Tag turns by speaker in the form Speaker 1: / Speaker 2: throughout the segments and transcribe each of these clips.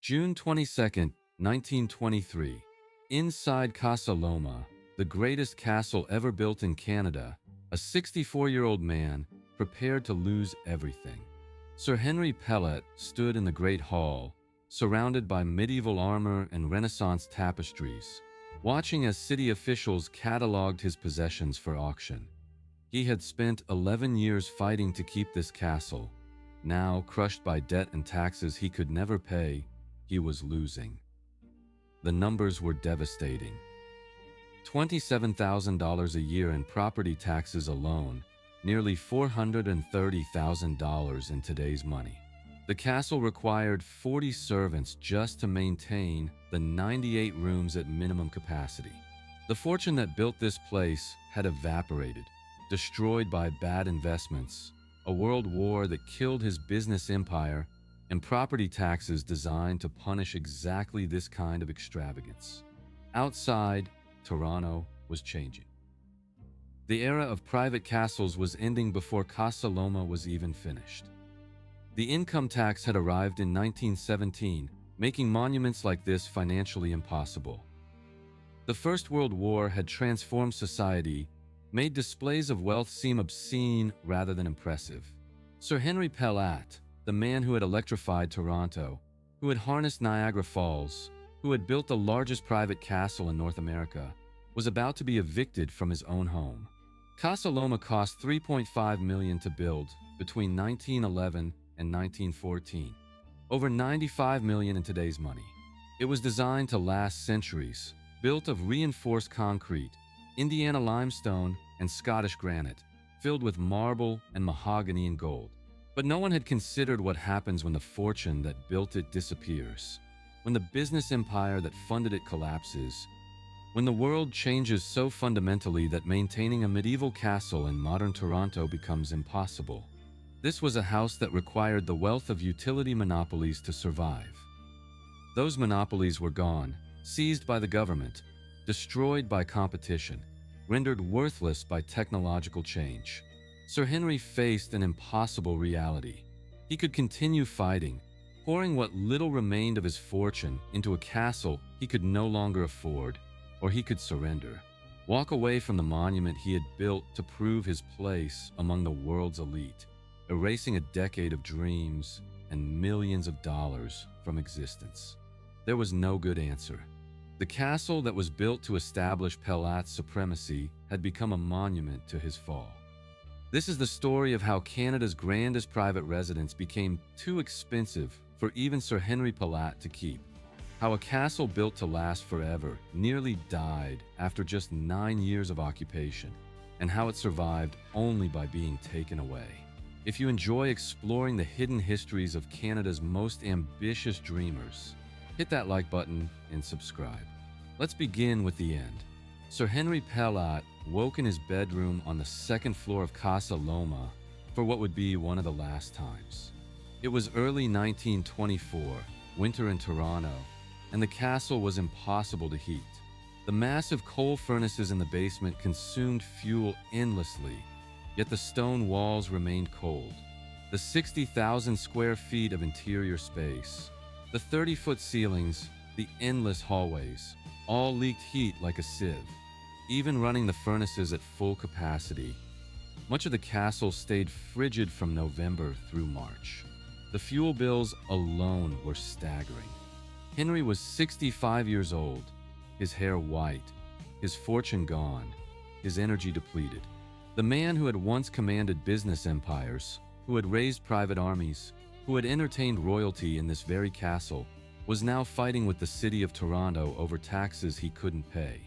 Speaker 1: June 22nd, 1923. Inside Casa Loma, the greatest castle ever built in Canada, a 64-year-old man prepared to lose everything. Sir Henry Pellatt stood in the Great Hall, surrounded by medieval armor and Renaissance tapestries, watching as city officials catalogued his possessions for auction. He had spent 11 years fighting to keep this castle. Now, crushed by debt and taxes he could never pay, he was losing. The numbers were devastating. $27,000 a year in property taxes alone, nearly $430,000 in today's money. The castle required 40 servants just to maintain the 98 rooms at minimum capacity. The fortune that built this place had evaporated, destroyed by bad investments, a world war that killed his business empire, and property taxes designed to punish exactly this kind of extravagance. Outside, Toronto was changing. The era of private castles was ending before Casa Loma was even finished. The income tax had arrived in 1917, making monuments like this financially impossible. The First World War had transformed society, made displays of wealth seem obscene rather than impressive. Sir Henry Pellatt, the man who had electrified Toronto, who had harnessed Niagara Falls, who had built the largest private castle in North America, was about to be evicted from his own home. Casa Loma cost $3.5 million to build between 1911 and 1914, over $95 million in today's money. It was designed to last centuries, built of reinforced concrete, Indiana limestone, and Scottish granite, filled with marble and mahogany and gold. But no one had considered what happens when the fortune that built it disappears, when the business empire that funded it collapses, when the world changes so fundamentally that maintaining a medieval castle in modern Toronto becomes impossible. This was a house that required the wealth of utility monopolies to survive. Those monopolies were gone, seized by the government, destroyed by competition, rendered worthless by technological change. Sir Henry faced an impossible reality. He could continue fighting, pouring what little remained of his fortune into a castle he could no longer afford, or he could surrender, walk away from the monument he had built to prove his place among the world's elite, erasing a decade of dreams and millions of dollars from existence. There was no good answer. The castle that was built to establish Pellatt's supremacy had become a monument to his fall. This is the story of how Canada's grandest private residence became too expensive for even Sir Henry Pellatt to keep. How a castle built to last forever nearly died after just 9 years of occupation, and how it survived only by being taken away. If you enjoy exploring the hidden histories of Canada's most ambitious dreamers, hit that like button and subscribe. Let's begin with the end. Sir Henry Pellatt woke in his bedroom on the second floor of Casa Loma for what would be one of the last times. It was early 1924, winter in Toronto, and the castle was impossible to heat. The massive coal furnaces in the basement consumed fuel endlessly, yet the stone walls remained cold. The 60,000 square feet of interior space, the 30-foot ceilings, the endless hallways, all leaked heat like a sieve, even running the furnaces at full capacity. Much of the castle stayed frigid from November through March. The fuel bills alone were staggering. Henry was 65 years old, his hair white, his fortune gone, his energy depleted. The man who had once commanded business empires, who had raised private armies, who had entertained royalty in this very castle, was now fighting with the city of Toronto over taxes he couldn't pay.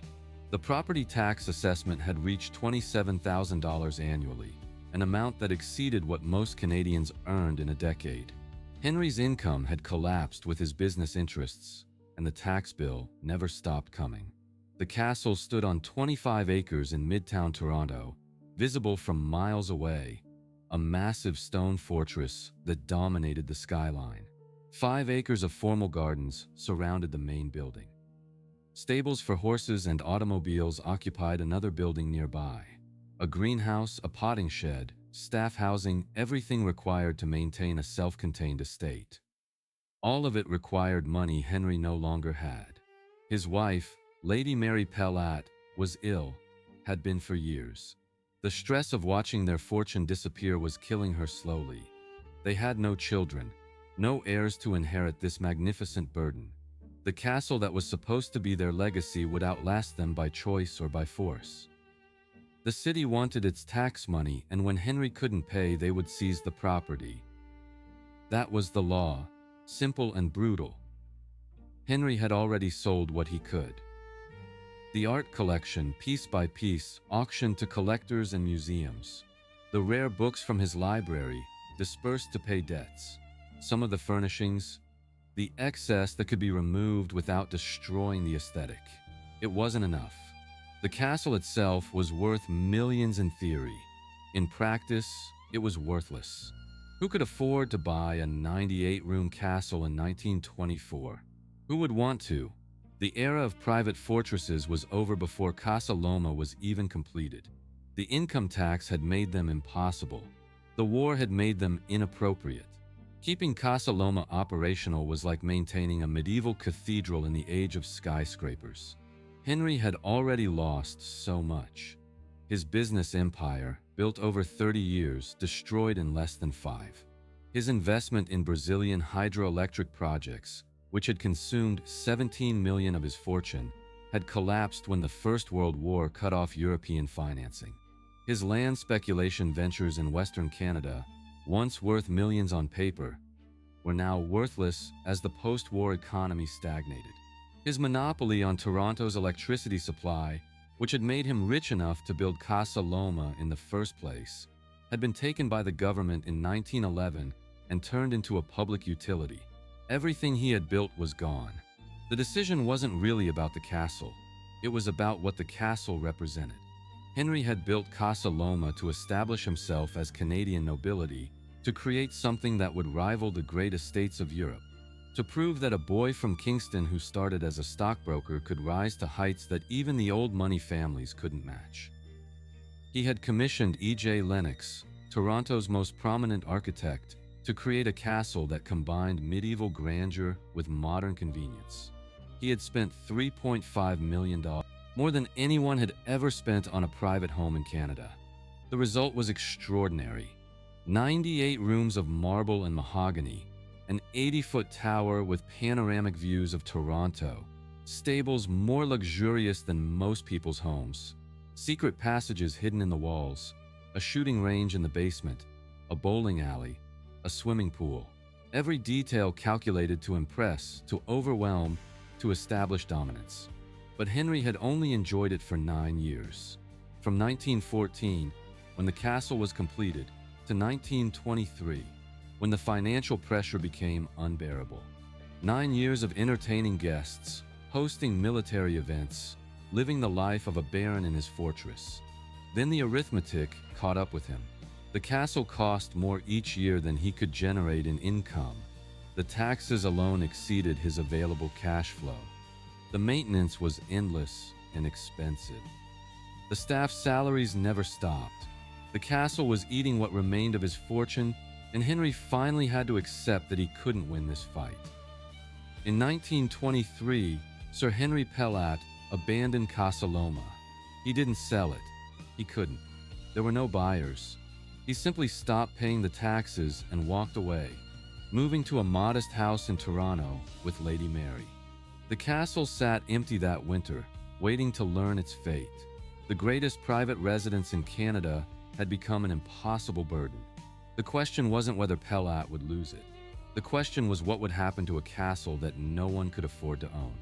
Speaker 1: The property tax assessment had reached $27,000 annually, an amount that exceeded what most Canadians earned in a decade. Henry's income had collapsed with his business interests, and the tax bill never stopped coming. The castle stood on 25 acres in Midtown Toronto, visible from miles away, a massive stone fortress that dominated the skyline. 5 acres of formal gardens surrounded the main building. Stables for horses and automobiles occupied another building nearby. A greenhouse, a potting shed, staff housing, everything required to maintain a self-contained estate. All of it required money Henry no longer had. His wife, Lady Mary Pellatt, was ill, had been for years. The stress of watching their fortune disappear was killing her slowly. They had no children, no heirs to inherit this magnificent burden. The castle that was supposed to be their legacy would outlast them by choice or by force. The city wanted its tax money, and when Henry couldn't pay, they would seize the property. That was the law, simple and brutal. Henry had already sold what he could. The art collection, piece by piece, auctioned to collectors and museums. The rare books from his library, dispersed to pay debts. Some of the furnishings, the excess that could be removed without destroying the aesthetic. It wasn't enough. The castle itself was worth millions in theory. In practice, it was worthless. Who could afford to buy a 98-room castle in 1924? Who would want to? The era of private fortresses was over before Casa Loma was even completed. The income tax had made them impossible. The war had made them inappropriate. Keeping Casa Loma operational was like maintaining a medieval cathedral in the age of skyscrapers. Henry had already lost so much. His business empire, built over 30 years, destroyed in less than 5. His investment in Brazilian hydroelectric projects, which had consumed 17 million of his fortune, had collapsed when the First World War cut off European financing. His land speculation ventures in Western Canada, once worth millions on paper, were now worthless as the post-war economy stagnated. His monopoly on Toronto's electricity supply, which had made him rich enough to build Casa Loma in the first place, had been taken by the government in 1911 and turned into a public utility. Everything he had built was gone. The decision wasn't really about the castle. It was about what the castle represented. Henry had built Casa Loma to establish himself as Canadian nobility, to create something that would rival the great estates of Europe, to prove that a boy from Kingston who started as a stockbroker could rise to heights that even the old money families couldn't match. He had commissioned E.J. Lennox, Toronto's most prominent architect, to create a castle that combined medieval grandeur with modern convenience. He had spent $3.5 million, more than anyone had ever spent on a private home in Canada. The result was extraordinary. 98 rooms of marble and mahogany, an 80-foot tower with panoramic views of Toronto, stables more luxurious than most people's homes, secret passages hidden in the walls, a shooting range in the basement, a bowling alley, a swimming pool. Every detail calculated to impress, to overwhelm, to establish dominance. But Henry had only enjoyed it for 9 years. From 1914, when the castle was completed, to 1923, when the financial pressure became unbearable. 9 years of entertaining guests, hosting military events, living the life of a baron in his fortress. Then the arithmetic caught up with him. The castle cost more each year than he could generate in income. The taxes alone exceeded his available cash flow. The maintenance was endless and expensive. The staff's salaries never stopped. The castle was eating what remained of his fortune, and Henry finally had to accept that he couldn't win this fight. In 1923, Sir Henry Pellatt abandoned Casa Loma. He didn't sell it. He couldn't. There were no buyers. He simply stopped paying the taxes and walked away, moving to a modest house in Toronto with Lady Mary. The castle sat empty that winter, waiting to learn its fate. The greatest private residence in Canada had become an impossible burden. The question wasn't whether Pellatt would lose it. The question was what would happen to a castle that no one could afford to own.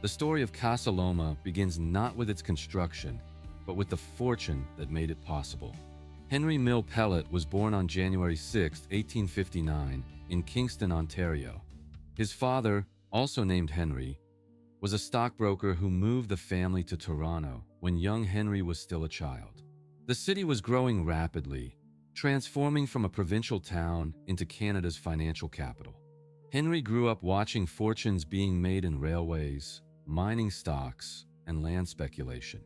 Speaker 1: The story of Casa Loma begins not with its construction, but with the fortune that made it possible. Henry Mill Pellatt was born on January 6, 1859, in Kingston, Ontario. His father, also named Henry, was a stockbroker who moved the family to Toronto when young Henry was still a child. The city was growing rapidly, transforming from a provincial town into Canada's financial capital. Henry grew up watching fortunes being made in railways, mining stocks, and land speculation.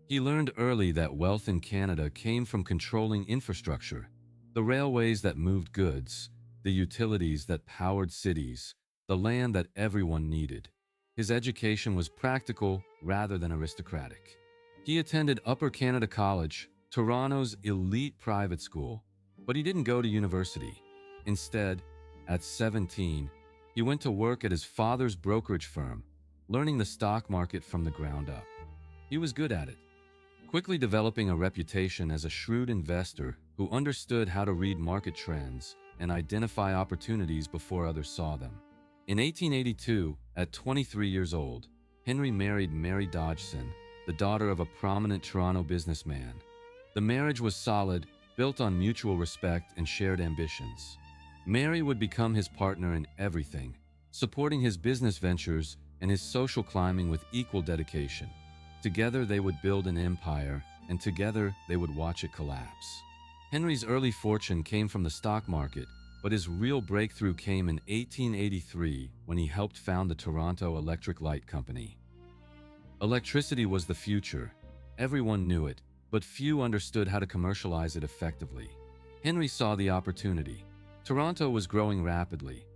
Speaker 1: He learned early that wealth in Canada came from controlling infrastructure, the railways that moved goods, the utilities that powered cities, the land that everyone needed. His education was practical rather than aristocratic. He attended Upper Canada College, Toronto's elite private school, but he didn't go to university. Instead, at 17, he went to work at his father's brokerage firm, learning the stock market from the ground up. He was good at it, quickly developing a reputation as a shrewd investor who understood how to read market trends and identify opportunities before others saw them. In 1882, at 23 years old, Henry married Mary Dodgson, the daughter of a prominent Toronto businessman. The marriage was solid, built on mutual respect and shared ambitions. Mary would become his partner in everything, supporting his business ventures and his social climbing with equal dedication. Together they would build an empire, and together they would watch it collapse. Henry's early fortune came from the stock market, but his real breakthrough came in 1883 when he helped found the Toronto Electric Light Company. Electricity was the future. Everyone knew it, but few understood how to commercialize it effectively. Henry saw the opportunity. Toronto was growing rapidly.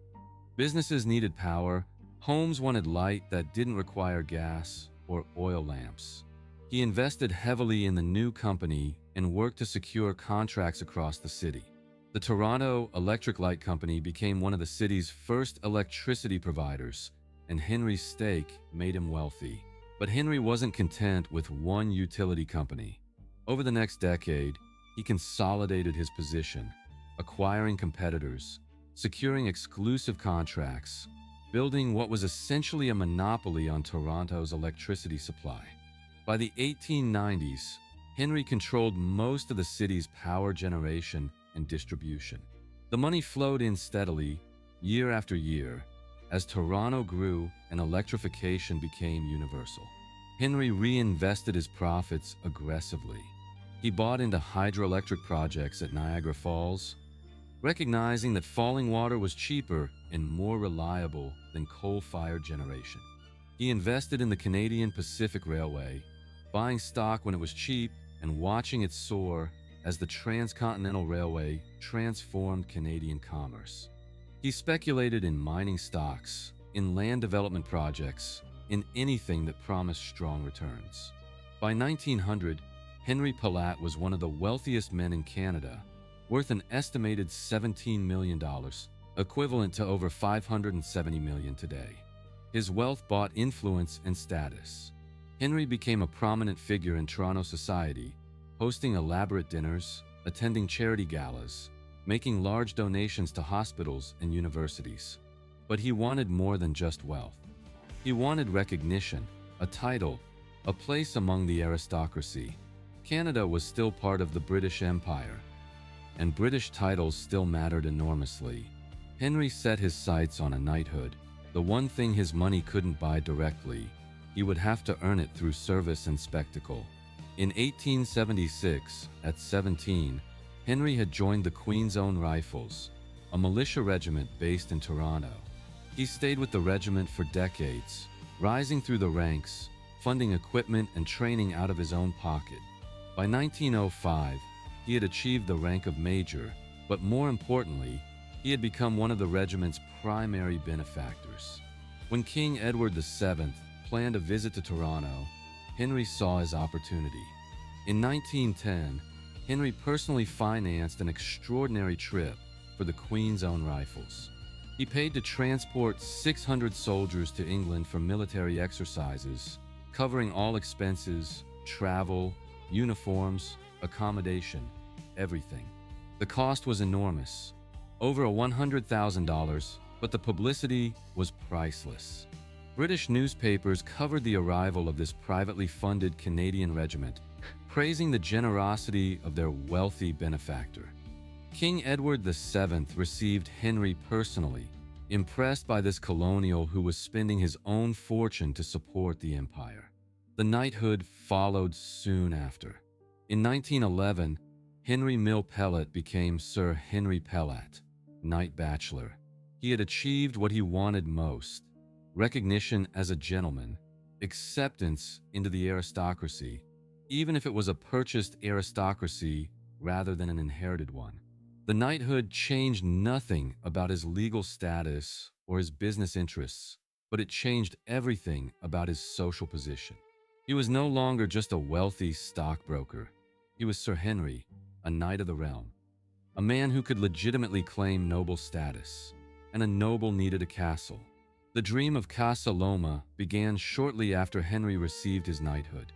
Speaker 1: Businesses needed power, homes wanted light that didn't require gas or oil lamps. He invested heavily in the new company and worked to secure contracts across the city. The Toronto Electric Light Company became one of the city's first electricity providers, and Henry's stake made him wealthy. But Henry wasn't content with one utility company. Over the next decade, he consolidated his position, acquiring competitors, securing exclusive contracts, building what was essentially a monopoly on Toronto's electricity supply. By the 1890s, Henry controlled most of the city's power generation and distribution. The money flowed in steadily, year after year, as Toronto grew and electrification became universal. Henry reinvested his profits aggressively. He bought into hydroelectric projects at Niagara Falls, recognizing that falling water was cheaper and more reliable than coal-fired generation. He invested in the Canadian Pacific Railway, buying stock when it was cheap and watching it soar as the Transcontinental Railway transformed Canadian commerce. He speculated in mining stocks, in land development projects, in anything that promised strong returns. By 1900, Henry Pellatt was one of the wealthiest men in Canada, worth an estimated $17 million, equivalent to over $570 million today. His wealth bought influence and status. Henry became a prominent figure in Toronto society, hosting elaborate dinners, attending charity galas, making large donations to hospitals and universities. But he wanted more than just wealth. He wanted recognition, a title, a place among the aristocracy. Canada was still part of the British Empire, and British titles still mattered enormously. Henry set his sights on a knighthood, the one thing his money couldn't buy directly. He would have to earn it through service and spectacle. In 1876, at 17, Henry had joined the Queen's Own Rifles, a militia regiment based in Toronto. He stayed with the regiment for decades, rising through the ranks, funding equipment and training out of his own pocket. By 1905, he had achieved the rank of major, but more importantly, he had become one of the regiment's primary benefactors. When King Edward VII planned a visit to Toronto, Henry saw his opportunity. In 1910, Henry personally financed an extraordinary trip for the Queen's Own Rifles. He paid to transport 600 soldiers to England for military exercises, covering all expenses, travel, uniforms, accommodation, everything. The cost was enormous, over $100,000, but the publicity was priceless. British newspapers covered the arrival of this privately funded Canadian regiment, praising the generosity of their wealthy benefactor. King Edward VII received Henry personally, impressed by this colonial who was spending his own fortune to support the empire. The knighthood followed soon after. In 1911, Henry Pellatt became Sir Henry Pellatt, Knight Bachelor. He had achieved what he wanted most: recognition as a gentleman, acceptance into the aristocracy, even if it was a purchased aristocracy rather than an inherited one. The knighthood changed nothing about his legal status or his business interests, but it changed everything about his social position. He was no longer just a wealthy stockbroker. He was Sir Henry, a knight of the realm, a man who could legitimately claim noble status, and a noble needed a castle. The dream of Casa Loma began shortly after Henry received his knighthood.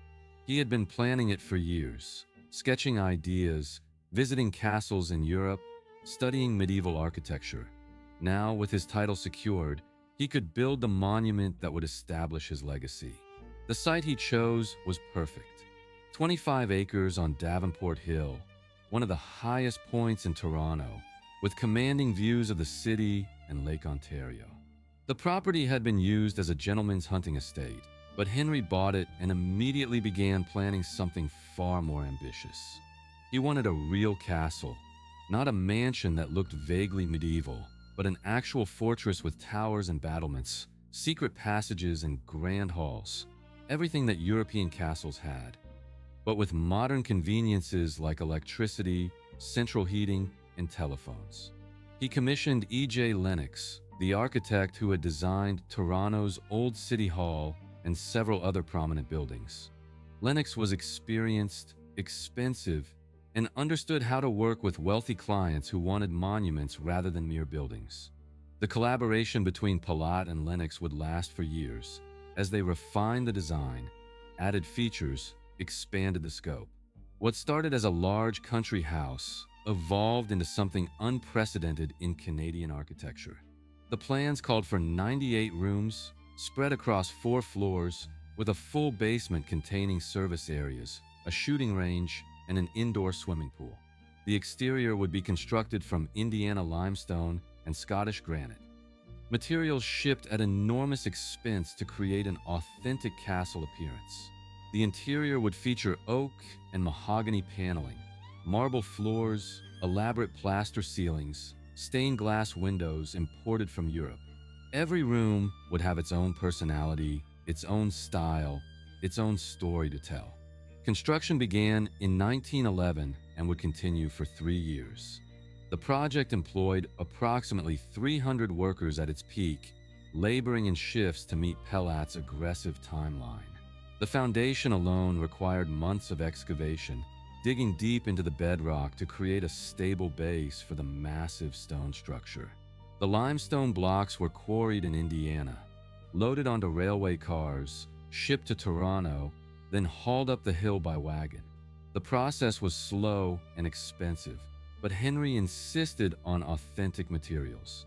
Speaker 1: He had been planning it for years, sketching ideas, visiting castles in Europe, studying medieval architecture. Now, with his title secured, he could build the monument that would establish his legacy. The site he chose was perfect. 25 acres on Davenport Hill, one of the highest points in Toronto, with commanding views of the city and Lake Ontario. The property had been used as a gentleman's hunting estate, but Henry bought it and immediately began planning something far more ambitious. He wanted a real castle, not a mansion that looked vaguely medieval, but an actual fortress with towers and battlements, secret passages and grand halls, everything that European castles had, but with modern conveniences like electricity, central heating, and telephones. He commissioned E.J. Lennox, the architect who had designed Toronto's Old City Hall and several other prominent buildings. Lennox was experienced, expensive, and understood how to work with wealthy clients who wanted monuments rather than mere buildings. The collaboration between Pellatt and Lennox would last for years, as they refined the design, added features, expanded the scope. What started as a large country house evolved into something unprecedented in Canadian architecture. The plans called for 98 rooms, spread across 4 floors, with a full basement containing service areas, a shooting range, and an indoor swimming pool. The exterior would be constructed from Indiana limestone and Scottish granite, materials shipped at enormous expense to create an authentic castle appearance. The interior would feature oak and mahogany paneling, marble floors, elaborate plaster ceilings, stained glass windows imported from Europe. Every room would have its own personality, its own style, its own story to tell. Construction began in 1911 and would continue for 3 years. The project employed approximately 300 workers at its peak, laboring in shifts to meet Pellatt's aggressive timeline. The foundation alone required months of excavation, digging deep into the bedrock to create a stable base for the massive stone structure. The limestone blocks were quarried in Indiana, loaded onto railway cars, shipped to Toronto, then hauled up the hill by wagon. The process was slow and expensive, but Henry insisted on authentic materials.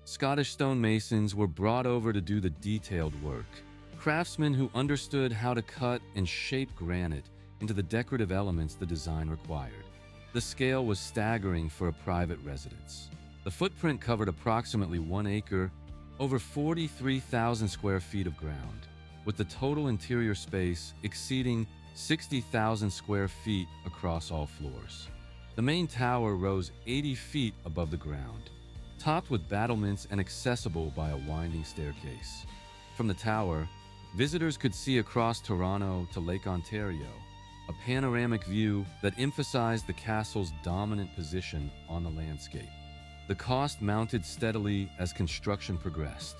Speaker 1: Scottish stonemasons were brought over to do the detailed work, craftsmen who understood how to cut and shape granite into the decorative elements the design required. The scale was staggering for a private residence. The footprint covered approximately 1 acre, over 43,000 square feet of ground, with the total interior space exceeding 60,000 square feet across all floors. The main tower rose 80 feet above the ground, topped with battlements and accessible by a winding staircase. From the tower, visitors could see across Toronto to Lake Ontario, a panoramic view that emphasized the castle's dominant position on the landscape. The cost mounted steadily as construction progressed.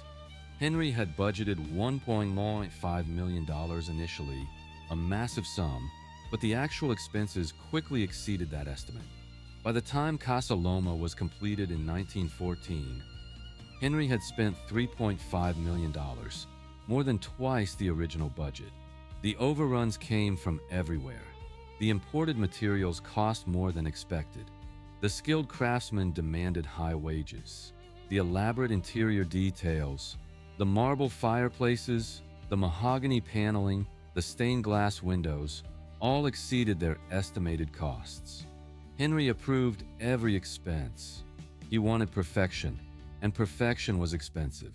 Speaker 1: Henry had budgeted $1.95 million initially, a massive sum, but the actual expenses quickly exceeded that estimate. By the time Casa Loma was completed in 1914, Henry had spent $3.5 million, more than twice the original budget. The overruns came from everywhere. The imported materials cost more than expected. The skilled craftsmen demanded high wages. The elaborate interior details, the marble fireplaces, the mahogany paneling, the stained glass windows, all exceeded their estimated costs. Henry approved every expense. He wanted perfection, and perfection was expensive.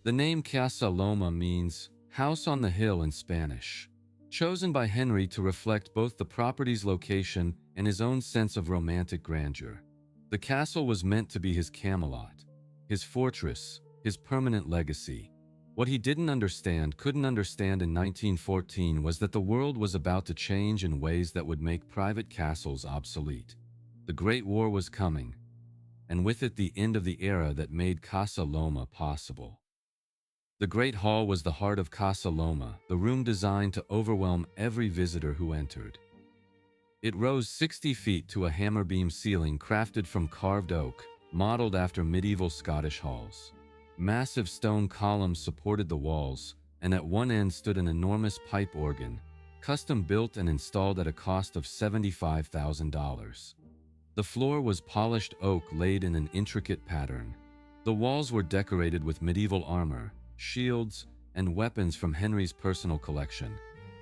Speaker 1: The name Casa Loma means house on the hill in Spanish, chosen by Henry to reflect both the property's location and his own sense of romantic grandeur. The castle was meant to be his Camelot, his fortress, his permanent legacy. What he couldn't understand in 1914 was that the world was about to change in ways that would make private castles obsolete. The Great War was coming, and with it the end of the era that made Casa Loma possible. The Great Hall was the heart of Casa Loma, the room designed to overwhelm every visitor who entered. It rose 60 feet to a hammer-beam ceiling crafted from carved oak, modeled after medieval Scottish halls. Massive stone columns supported the walls, and at one end stood an enormous pipe organ, custom built and installed at a cost of $75,000. The floor was polished oak laid in an intricate pattern. The walls were decorated with medieval armor, shields, and weapons from Henry's personal collection,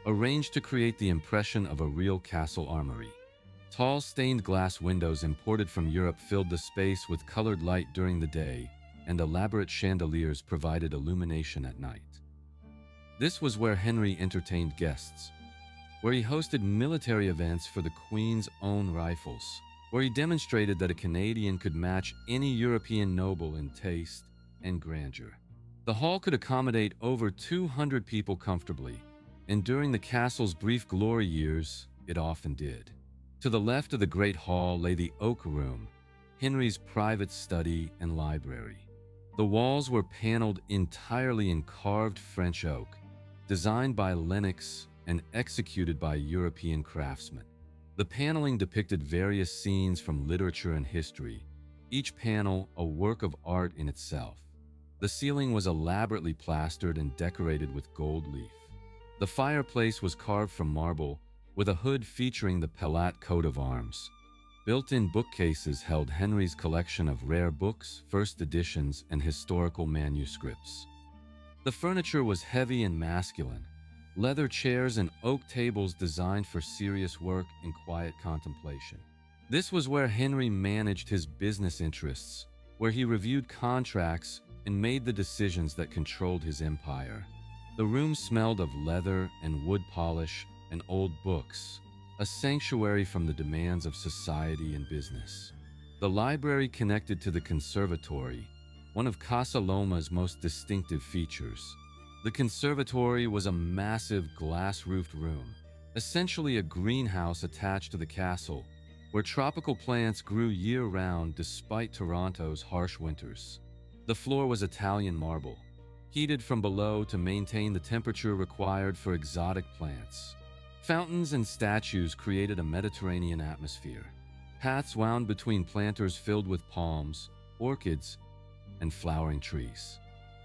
Speaker 1: arranged to create the impression of a real castle armory. Tall stained glass windows imported from Europe filled the space with colored light during the day, and elaborate chandeliers provided illumination at night. This was where Henry entertained guests, where he hosted military events for the Queen's own rifles, where he demonstrated that a Canadian could match any European noble in taste and grandeur. The hall could accommodate over 200 people comfortably, and during the castle's brief glory years, it often did. To the left of the Great Hall lay the Oak Room, Henry's private study and library. The walls were paneled entirely in carved French oak, designed by Lennox and executed by European craftsmen. The paneling depicted various scenes from literature and history, each panel a work of art in itself. The ceiling was elaborately plastered and decorated with gold leaf. The fireplace was carved from marble, with a hood featuring the Pellatt coat of arms. Built-in bookcases held Henry's collection of rare books, first editions, and historical manuscripts. The furniture was heavy and masculine, leather chairs and oak tables designed for serious work and quiet contemplation. This was where Henry managed his business interests, where he reviewed contracts and made the decisions that controlled his empire. The room smelled of leather and wood polish and old books, a sanctuary from the demands of society and business. The library connected to the conservatory, one of Casa Loma's most distinctive features. The conservatory was a massive glass-roofed room, essentially a greenhouse attached to the castle, where tropical plants grew year-round despite Toronto's harsh winters. The floor was Italian marble, heated from below to maintain the temperature required for exotic plants. Fountains and statues created a Mediterranean atmosphere. Paths wound between planters filled with palms, orchids, and flowering trees.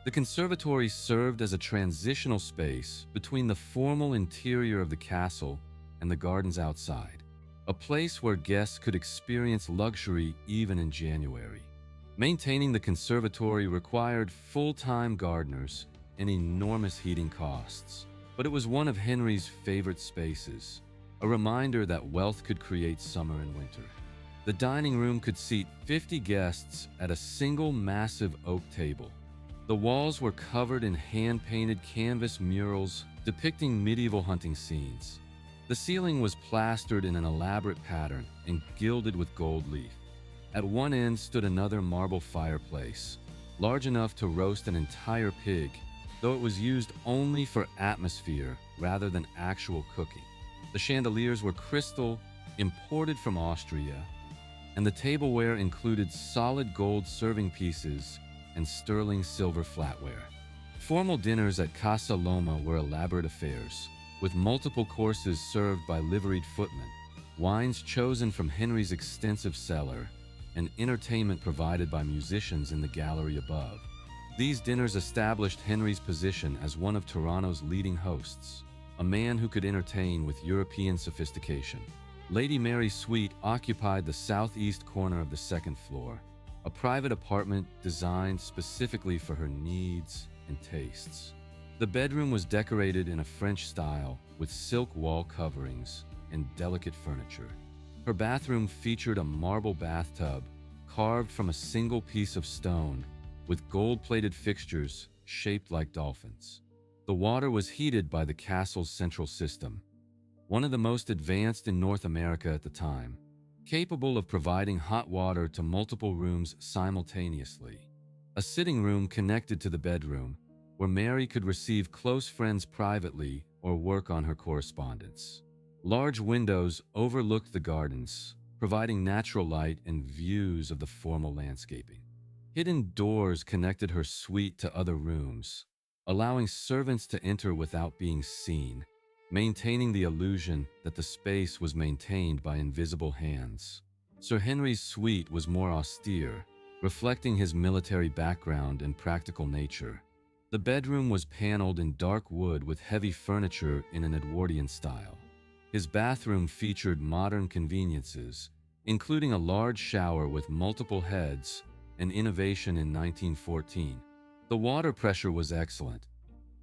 Speaker 1: The conservatory served as a transitional space between the formal interior of the castle and the gardens outside, a place where guests could experience luxury even in January. Maintaining the conservatory required full-time gardeners and enormous heating costs, but it was one of Henry's favorite spaces, a reminder that wealth could create summer and winter. The dining room could seat 50 guests at a single massive oak table. The walls were covered in hand-painted canvas murals depicting medieval hunting scenes. The ceiling was plastered in an elaborate pattern and gilded with gold leaf. At one end stood another marble fireplace, large enough to roast an entire pig, though it was used only for atmosphere rather than actual cooking. The chandeliers were crystal, imported from Austria, and the tableware included solid gold serving pieces and sterling silver flatware. Formal dinners at Casa Loma were elaborate affairs, with multiple courses served by liveried footmen, wines chosen from Henry's extensive cellar, and entertainment provided by musicians in the gallery above. These dinners established Henry's position as one of Toronto's leading hosts, a man who could entertain with European sophistication. Lady Mary's suite occupied the southeast corner of the second floor, a private apartment designed specifically for her needs and tastes. The bedroom was decorated in a French style with silk wall coverings and delicate furniture. Her bathroom featured a marble bathtub carved from a single piece of stone with gold-plated fixtures shaped like dolphins. The water was heated by the castle's central system, one of the most advanced in North America at the time, capable of providing hot water to multiple rooms simultaneously. A sitting room connected to the bedroom, where Mary could receive close friends privately or work on her correspondence. Large windows overlooked the gardens, providing natural light and views of the formal landscaping. Hidden doors connected her suite to other rooms, allowing servants to enter without being seen, maintaining the illusion that the space was maintained by invisible hands. Sir Henry's suite was more austere, reflecting his military background and practical nature. The bedroom was paneled in dark wood with heavy furniture in an Edwardian style. His bathroom featured modern conveniences, including a large shower with multiple heads, an innovation in 1914. The water pressure was excellent,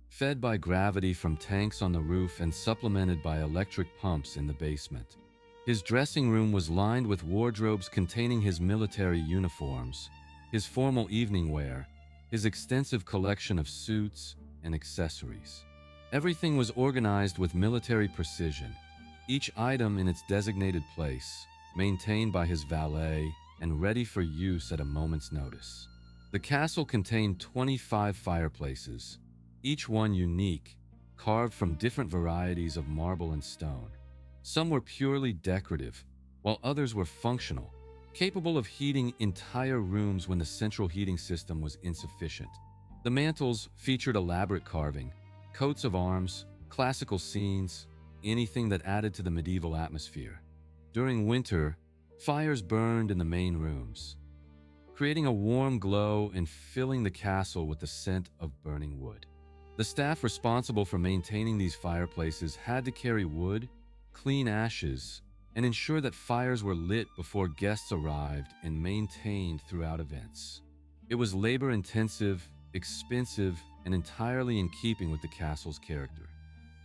Speaker 1: fed by gravity from tanks on the roof and supplemented by electric pumps in the basement. His dressing room was lined with wardrobes containing his military uniforms, his formal evening wear, his extensive collection of suits and accessories. Everything was organized with military precision, each item in its designated place, maintained by his valet and ready for use at a moment's notice. The castle contained 25 fireplaces, each one unique, carved from different varieties of marble and stone. Some were purely decorative, while others were functional, capable of heating entire rooms when the central heating system was insufficient. The mantels featured elaborate carving, coats of arms, classical scenes, anything that added to the medieval atmosphere. During winter, fires burned in the main rooms, creating a warm glow and filling the castle with the scent of burning wood. The staff responsible for maintaining these fireplaces had to carry wood, clean ashes, and ensure that fires were lit before guests arrived and maintained throughout events. It was labor-intensive, expensive, and entirely in keeping with the castle's character.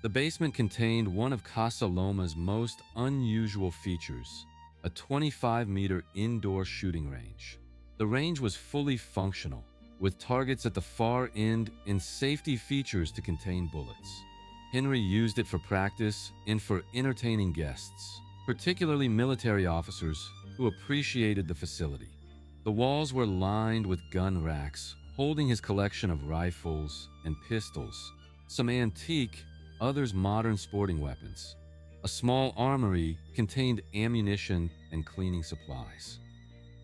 Speaker 1: The basement contained one of Casa Loma's most unusual features, a 25-meter indoor shooting range. The range was fully functional, with targets at the far end and safety features to contain bullets. Henry used it for practice and for entertaining guests, particularly military officers who appreciated the facility. The walls were lined with gun racks, holding his collection of rifles and pistols, some antique, others modern sporting weapons. A small armory contained ammunition and cleaning supplies.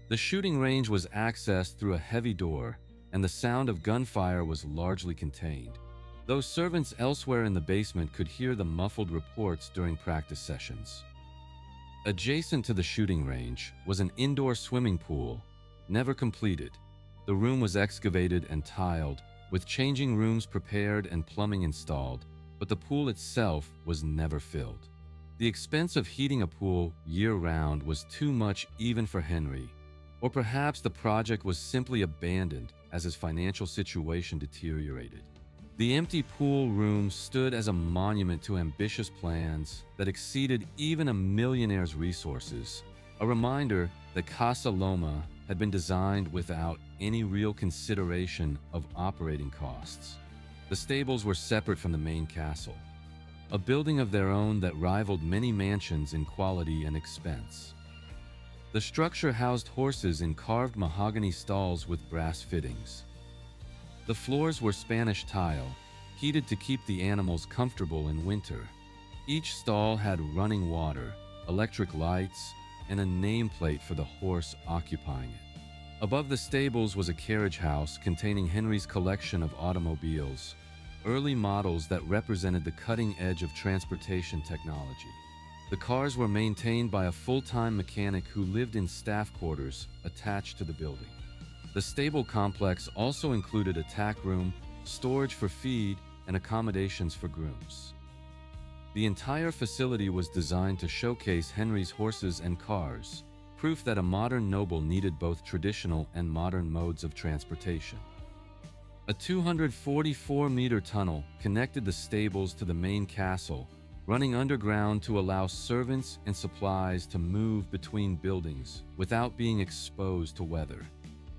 Speaker 1: The shooting range was accessed through a heavy door, and the sound of gunfire was largely contained, though servants elsewhere in the basement could hear the muffled reports during practice sessions. Adjacent to the shooting range was an indoor swimming pool, never completed. The room was excavated and tiled, with changing rooms prepared and plumbing installed, but the pool itself was never filled. The expense of heating a pool year-round was too much even for Henry, or perhaps the project was simply abandoned as his financial situation deteriorated. The empty pool room stood as a monument to ambitious plans that exceeded even a millionaire's resources, a reminder that Casa Loma had been designed without any real consideration of operating costs. The stables were separate from the main castle, a building of their own that rivaled many mansions in quality and expense. The structure housed horses in carved mahogany stalls with brass fittings. The floors were Spanish tile, heated to keep the animals comfortable in winter. Each stall had running water, electric lights, and a nameplate for the horse occupying it. Above the stables was a carriage house containing Henry's collection of automobiles, early models that represented the cutting edge of transportation technology. The cars were maintained by a full-time mechanic who lived in staff quarters attached to the building. The stable complex also included a tack room, storage for feed, and accommodations for grooms. The entire facility was designed to showcase Henry's horses and cars, proof that a modern noble needed both traditional and modern modes of transportation. A 244-meter tunnel connected the stables to the main castle, running underground to allow servants and supplies to move between buildings without being exposed to weather.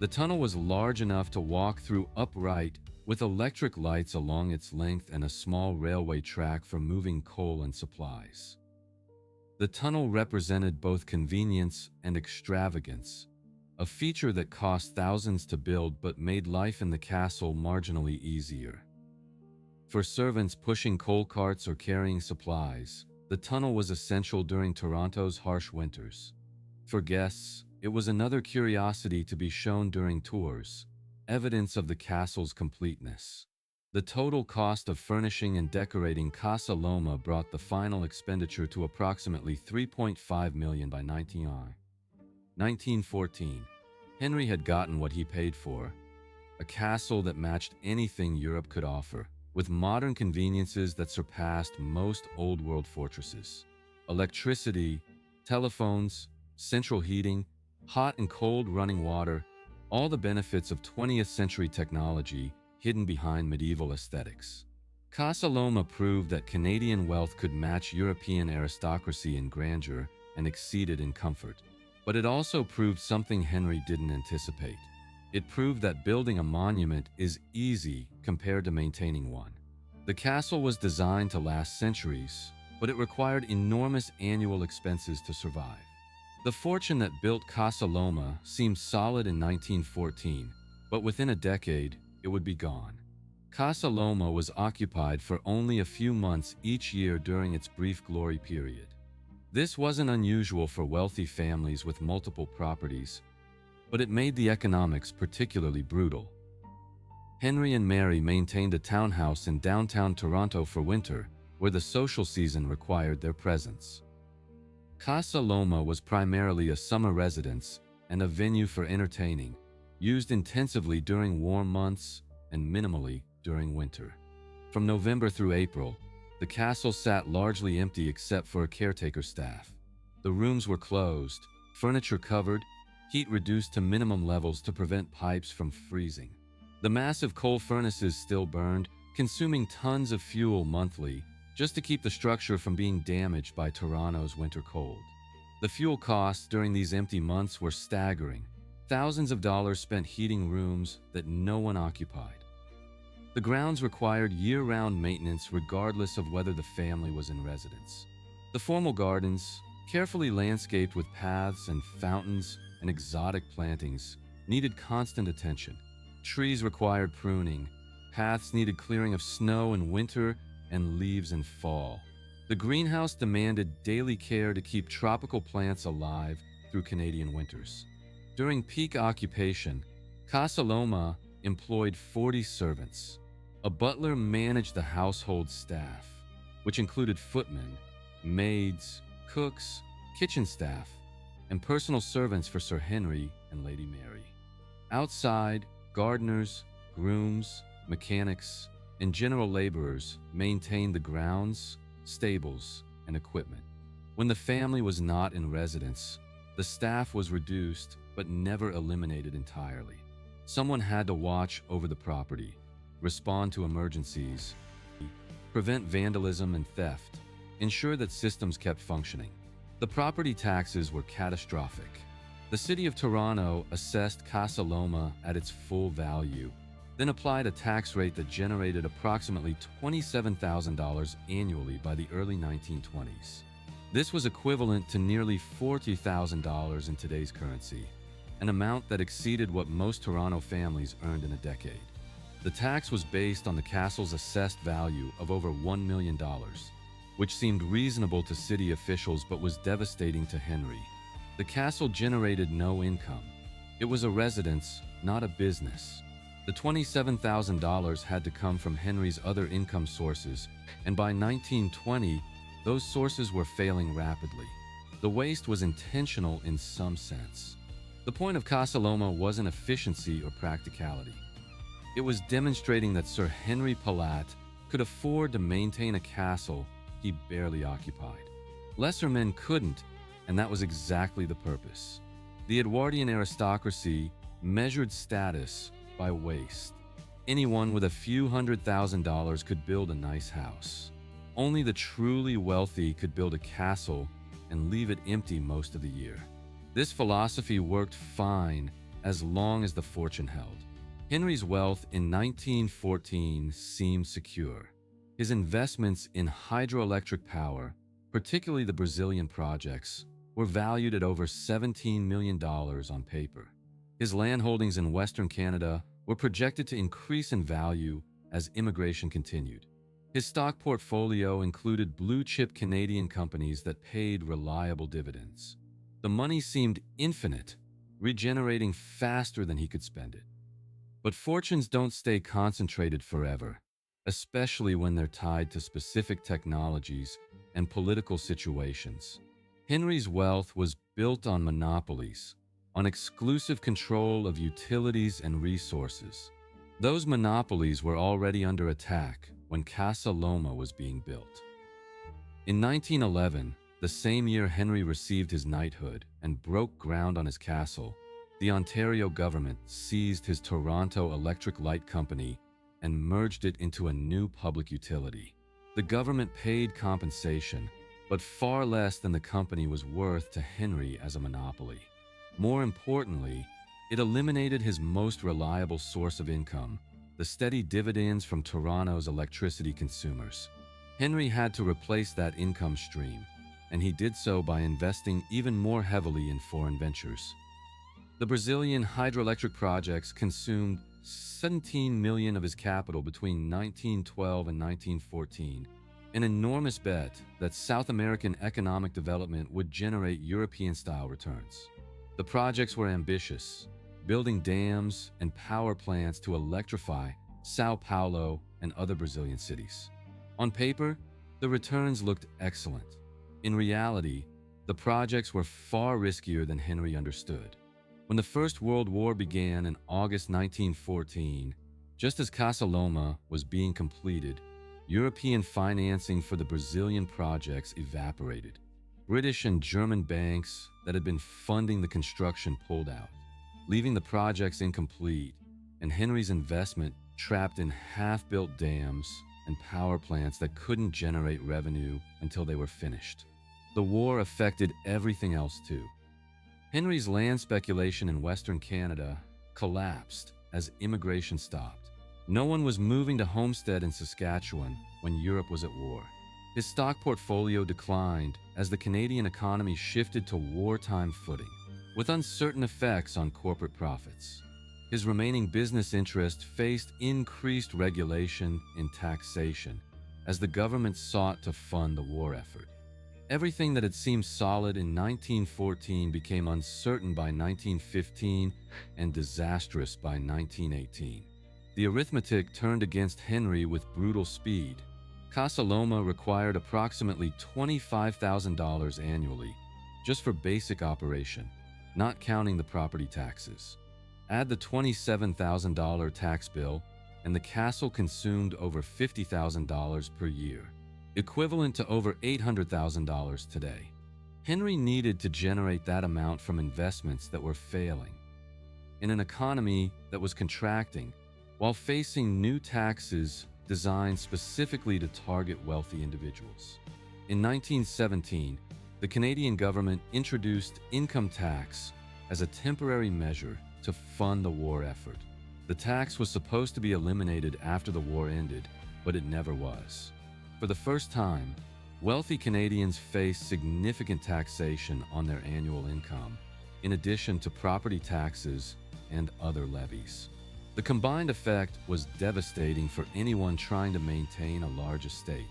Speaker 1: The tunnel was large enough to walk through upright, with electric lights along its length and a small railway track for moving coal and supplies. The tunnel represented both convenience and extravagance, a feature that cost thousands to build but made life in the castle marginally easier. For servants pushing coal carts or carrying supplies, the tunnel was essential during Toronto's harsh winters. For guests, it was another curiosity to be shown during tours, evidence of the castle's completeness. The total cost of furnishing and decorating Casa Loma brought the final expenditure to approximately $3.5 million by 1914. Henry had gotten what he paid for, a castle that matched anything Europe could offer, with modern conveniences that surpassed most old-world fortresses. Electricity, telephones, central heating, hot and cold running water, all the benefits of 20th century technology hidden behind medieval aesthetics. Casa Loma proved that Canadian wealth could match European aristocracy in grandeur and exceed it in comfort. But it also proved something Henry didn't anticipate. It proved that building a monument is easy compared to maintaining one. The castle was designed to last centuries, but it required enormous annual expenses to survive. The fortune that built Casa Loma seemed solid in 1914, but within a decade, it would be gone. Casa Loma was occupied for only a few months each year during its brief glory period. This wasn't unusual for wealthy families with multiple properties, but it made the economics particularly brutal. Henry and Mary maintained a townhouse in downtown Toronto for winter, where the social season required their presence. Casa Loma was primarily a summer residence and a venue for entertaining, used intensively during warm months and minimally during winter. From November through April, the castle sat largely empty except for a caretaker staff. The rooms were closed, furniture covered, heat reduced to minimum levels to prevent pipes from freezing. The massive coal furnaces still burned, consuming tons of fuel monthly just to keep the structure from being damaged by Toronto's winter cold. The fuel costs during these empty months were staggering. Thousands of dollars spent heating rooms that no one occupied. The grounds required year-round maintenance regardless of whether the family was in residence. The formal gardens, carefully landscaped with paths and fountains and exotic plantings, needed constant attention. Trees required pruning, paths needed clearing of snow in winter and leaves in fall. The greenhouse demanded daily care to keep tropical plants alive through Canadian winters. During peak occupation, Casa Loma employed 40 servants. A butler managed the household staff, which included footmen, maids, cooks, kitchen staff, and personal servants for Sir Henry and Lady Mary. Outside, gardeners, grooms, mechanics, and general laborers maintained the grounds, stables, and equipment. When the family was not in residence, the staff was reduced but never eliminated entirely. Someone had to watch over the property, respond to emergencies, prevent vandalism and theft, ensure that systems kept functioning. The property taxes were catastrophic. The City of Toronto assessed Casa Loma at its full value, then applied a tax rate that generated approximately $27,000 annually by the early 1920s. This was equivalent to nearly $40,000 in today's currency, an amount that exceeded what most Toronto families earned in a decade. The tax was based on the castle's assessed value of over $1 million, which seemed reasonable to city officials but was devastating to Henry. The castle generated no income. It was a residence, not a business. The $27,000 had to come from Henry's other income sources, and by 1920, those sources were failing rapidly. The waste was intentional in some sense. The point of Casa Loma wasn't efficiency or practicality. It was demonstrating that Sir Henry Pellatt could afford to maintain a castle he barely occupied. Lesser men couldn't, and that was exactly the purpose. The Edwardian aristocracy measured status by waste. Anyone with a few $100,000 could build a nice house. Only the truly wealthy could build a castle and leave it empty most of the year. This philosophy worked fine as long as the fortune held. Henry's wealth in 1914 seemed secure. His investments in hydroelectric power, particularly the Brazilian projects, were valued at over $17 million on paper. His land holdings in Western Canada were projected to increase in value as immigration continued. His stock portfolio included blue-chip Canadian companies that paid reliable dividends. The money seemed infinite, regenerating faster than he could spend it. But fortunes don't stay concentrated forever, especially when they're tied to specific technologies and political situations. Henry's wealth was built on monopolies, on exclusive control of utilities and resources. Those monopolies were already under attack when Casa Loma was being built. In 1911, the same year Henry received his knighthood and broke ground on his castle, the Ontario government seized his Toronto Electric Light Company and merged it into a new public utility. The government paid compensation, but far less than the company was worth to Henry as a monopoly. More importantly, it eliminated his most reliable source of income, the steady dividends from Toronto's electricity consumers. Henry had to replace that income stream, and he did so by investing even more heavily in foreign ventures. The Brazilian hydroelectric projects consumed 17 million of his capital between 1912 and 1914, an enormous bet that South American economic development would generate European-style returns. The projects were ambitious, building dams and power plants to electrify Sao Paulo and other Brazilian cities. On paper, the returns looked excellent. In reality, the projects were far riskier than Henry understood. When the First World War began in August 1914, just as Casa Loma was being completed, European financing for the Brazilian projects evaporated. British and German banks that had been funding the construction pulled out, leaving the projects incomplete and Henry's investment trapped in half-built dams and power plants that couldn't generate revenue until they were finished. The war affected everything else too. Henry's land speculation in Western Canada collapsed as immigration stopped. No one was moving to homestead in Saskatchewan when Europe was at war. His stock portfolio declined as the Canadian economy shifted to wartime footing, with uncertain effects on corporate profits. His remaining business interests faced increased regulation and taxation as the government sought to fund the war effort. Everything that had seemed solid in 1914 became uncertain by 1915 and disastrous by 1918. The arithmetic turned against Henry with brutal speed. Casa Loma required approximately $25,000 annually, just for basic operation, not counting the property taxes. Add the $27,000 tax bill, and the castle consumed over $50,000 per year, equivalent to over $800,000 today. Henry needed to generate that amount from investments that were failing. In an economy that was contracting, while facing new taxes designed specifically to target wealthy individuals. In 1917, the Canadian government introduced income tax as a temporary measure to fund the war effort. The tax was supposed to be eliminated after the war ended, but it never was. For the first time, wealthy Canadians faced significant taxation on their annual income, in addition to property taxes and other levies. The combined effect was devastating for anyone trying to maintain a large estate.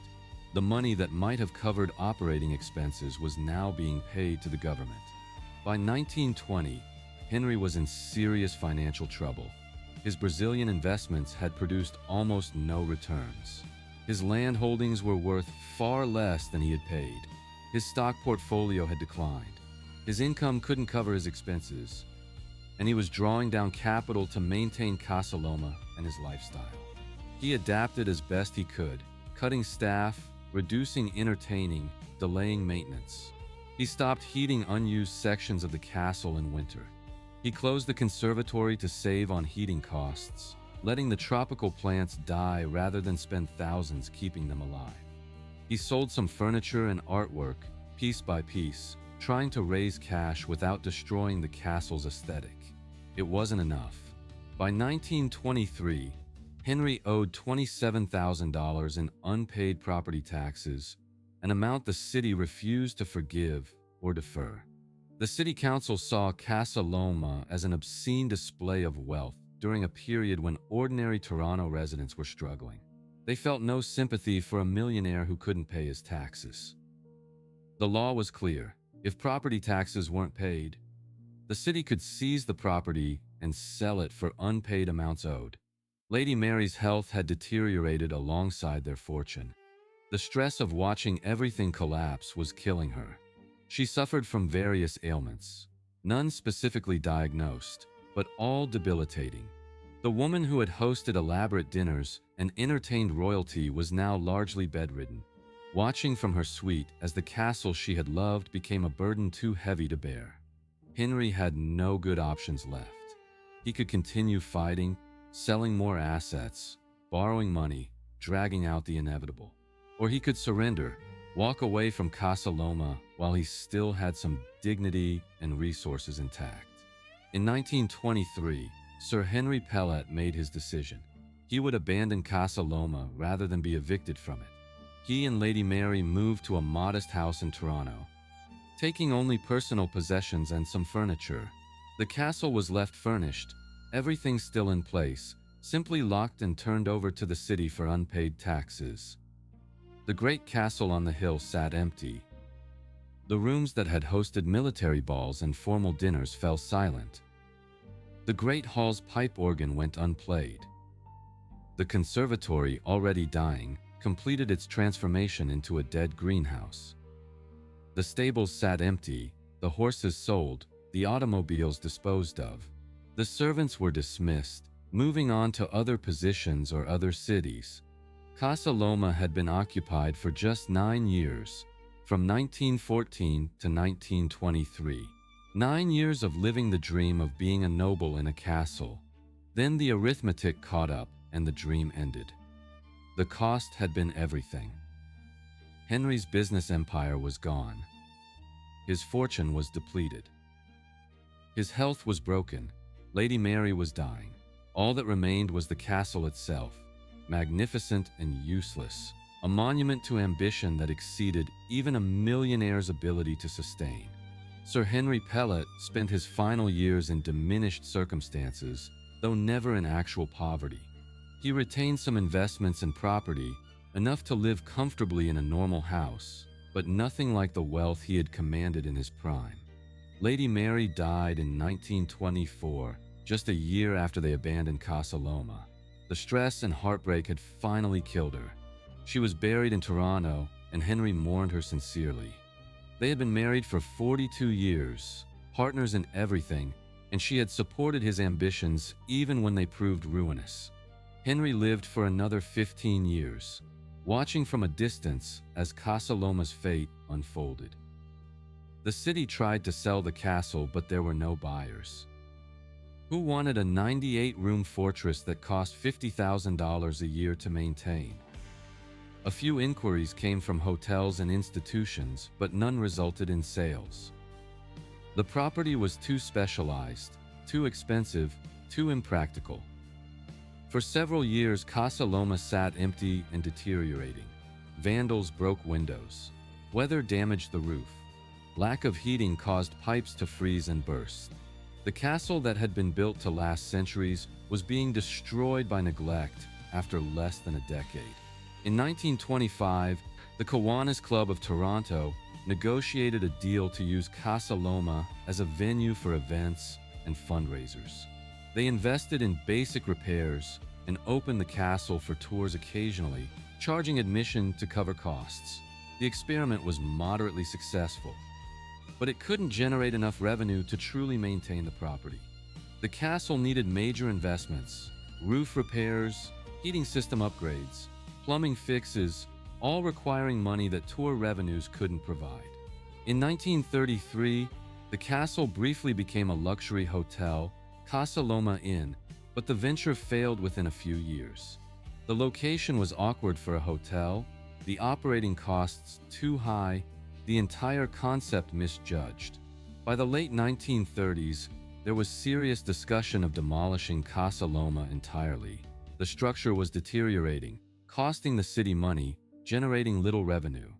Speaker 1: The money that might have covered operating expenses was now being paid to the government. By 1920, Henry was in serious financial trouble. His Brazilian investments had produced almost no returns. His land holdings were worth far less than he had paid. His stock portfolio had declined. His income couldn't cover his expenses, and he was drawing down capital to maintain Casa Loma and his lifestyle. He adapted as best he could, cutting staff, reducing entertaining, delaying maintenance. He stopped heating unused sections of the castle in winter. He closed the conservatory to save on heating costs, letting the tropical plants die rather than spend thousands keeping them alive. He sold some furniture and artwork, piece by piece, trying to raise cash without destroying the castle's aesthetic. It wasn't enough. By 1923, Henry owed $27,000 in unpaid property taxes, an amount the city refused to forgive or defer. The city council saw Casa Loma as an obscene display of wealth during a period when ordinary Toronto residents were struggling. They felt no sympathy for a millionaire who couldn't pay his taxes. The law was clear. If property taxes weren't paid, the city could seize the property and sell it for unpaid amounts owed. Lady Mary's health had deteriorated alongside their fortune. The stress of watching everything collapse was killing her. She suffered from various ailments, none specifically diagnosed, but all debilitating. The woman who had hosted elaborate dinners and entertained royalty was now largely bedridden, watching from her suite as the castle she had loved became a burden too heavy to bear. Henry had no good options left. He could continue fighting, selling more assets, borrowing money, dragging out the inevitable. Or he could surrender, walk away from Casa Loma while he still had some dignity and resources intact. In 1923, Sir Henry Pellatt made his decision. He would abandon Casa Loma rather than be evicted from it. He and Lady Mary moved to a modest house in Toronto, taking only personal possessions and some furniture. The castle was left furnished, everything still in place, simply locked and turned over to the city for unpaid taxes. The great castle on the hill sat empty. The rooms that had hosted military balls and formal dinners fell silent. The great hall's pipe organ went unplayed. The conservatory, already dying, completed its transformation into a dead greenhouse. The stables sat empty, the horses sold, the automobiles disposed of. The servants were dismissed, moving on to other positions or other cities. Casa Loma had been occupied for just 9 years, from 1914 to 1923. 9 years of living the dream of being a noble in a castle. Then the arithmetic caught up and the dream ended. The cost had been everything. Henry's business empire was gone. His fortune was depleted. His health was broken. Lady Mary was dying. All that remained was the castle itself, magnificent and useless, a monument to ambition that exceeded even a millionaire's ability to sustain. Sir Henry Pellatt spent his final years in diminished circumstances, though never in actual poverty. He retained some investments and property, enough to live comfortably in a normal house, but nothing like the wealth he had commanded in his prime. Lady Mary died in 1924, just a year after they abandoned Casa Loma. The stress and heartbreak had finally killed her. She was buried in Toronto, and Henry mourned her sincerely. They had been married for 42 years, partners in everything, and she had supported his ambitions even when they proved ruinous. Henry lived for another 15 years, watching from a distance as Casa Loma's fate unfolded. The city tried to sell the castle, but there were no buyers. Who wanted a 98-room fortress that cost $50,000 a year to maintain? A few inquiries came from hotels and institutions, but none resulted in sales. The property was too specialized, too expensive, too impractical. For several years, Casa Loma sat empty and deteriorating. Vandals broke windows. Weather damaged the roof. Lack of heating caused pipes to freeze and burst. The castle that had been built to last centuries was being destroyed by neglect after less than a decade. In 1925, the Kiwanis Club of Toronto negotiated a deal to use Casa Loma as a venue for events and fundraisers. They invested in basic repairs and opened the castle for tours occasionally, charging admission to cover costs. The experiment was moderately successful, but it couldn't generate enough revenue to truly maintain the property. The castle needed major investments, roof repairs, heating system upgrades, plumbing fixes, all requiring money that tour revenues couldn't provide. In 1933, the castle briefly became a luxury hotel, Casa Loma Inn, but the venture failed within a few years. The location was awkward for a hotel, the operating costs too high, the entire concept misjudged. By the late 1930s, there was serious discussion of demolishing Casa Loma entirely. The structure was deteriorating, costing the city money, generating little revenue.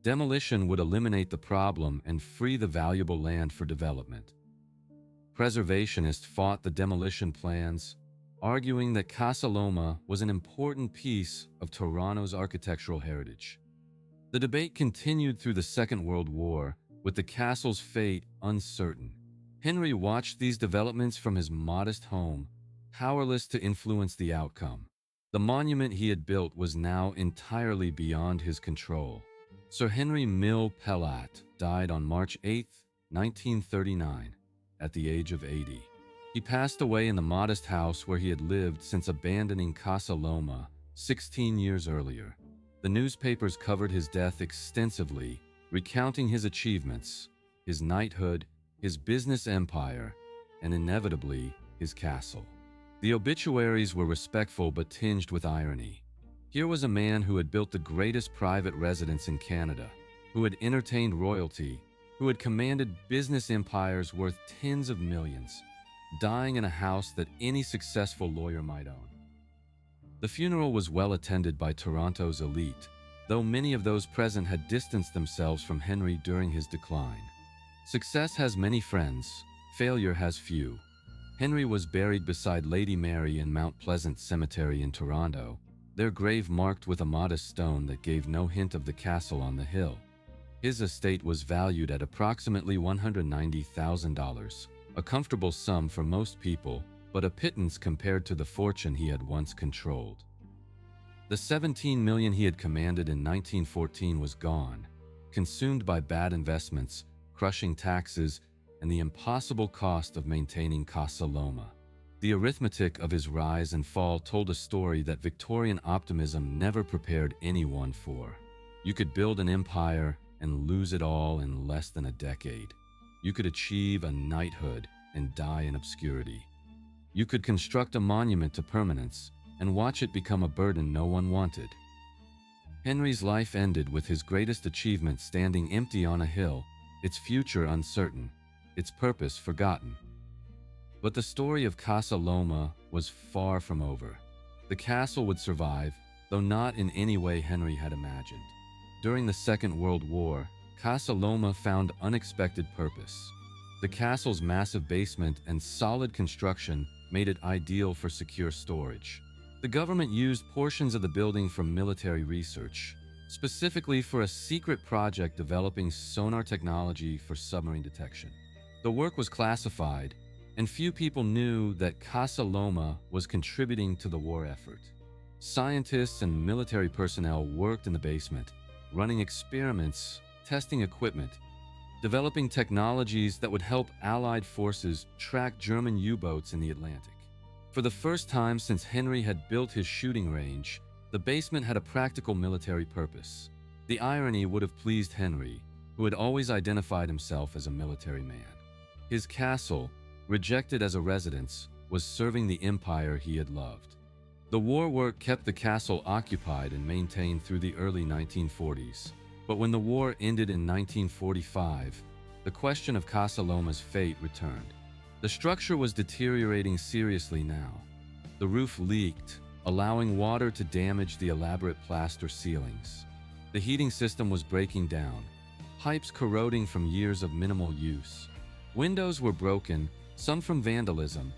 Speaker 1: Demolition would eliminate the problem and free the valuable land for development. Preservationists fought the demolition plans, arguing that Casa Loma was an important piece of Toronto's architectural heritage. The debate continued through the Second World War, with the castle's fate uncertain. Henry watched these developments from his modest home, powerless to influence the outcome. The monument he had built was now entirely beyond his control. Sir Henry Pellatt died on March 8, 1939, at the age of 80. He passed away in the modest house where he had lived since abandoning Casa Loma 16 years earlier. The newspapers covered his death extensively, recounting his achievements, his knighthood, his business empire, and inevitably, his castle. The obituaries were respectful but tinged with irony. Here was a man who had built the greatest private residence in Canada, who had entertained royalty, who had commanded business empires worth tens of millions, dying in a house that any successful lawyer might own. The funeral was well attended by Toronto's elite, though many of those present had distanced themselves from Henry during his decline. Success has many friends, failure has few. Henry was buried beside Lady Mary in Mount Pleasant Cemetery in Toronto, their grave marked with a modest stone that gave no hint of the castle on the hill. His estate was valued at approximately $190,000, a comfortable sum for most people, but a pittance compared to the fortune he had once controlled. The $17 million he had commanded in 1914 was gone, consumed by bad investments, crushing taxes, and the impossible cost of maintaining Casa Loma. The arithmetic of his rise and fall told a story that Victorian optimism never prepared anyone for. You could build an empire and lose it all in less than a decade. You could achieve a knighthood and die in obscurity. You could construct a monument to permanence and watch it become a burden no one wanted. Henry's life ended with his greatest achievement standing empty on a hill, its future uncertain, its purpose forgotten. But the story of Casa Loma was far from over. The castle would survive, though not in any way Henry had imagined. During the Second World War, Casa Loma found unexpected purpose. The castle's massive basement and solid construction made it ideal for secure storage. The government used portions of the building for military research, specifically for a secret project developing sonar technology for submarine detection. The work was classified, and few people knew that Casa Loma was contributing to the war effort. Scientists and military personnel worked in the basement, running experiments, testing equipment, developing technologies that would help Allied forces track German U-boats in the Atlantic. For the first time since Henry had built his shooting range, the basement had a practical military purpose. The irony would have pleased Henry, who had always identified himself as a military man. His castle, rejected as a residence, was serving the empire he had loved. The war work kept the castle occupied and maintained through the early 1940s. But when the war ended in 1945, the question of Casa Loma's fate returned. The structure was deteriorating seriously now. The roof leaked, allowing water to damage the elaborate plaster ceilings. The heating system was breaking down, pipes corroding from years of minimal use. Windows were broken, some from vandalism,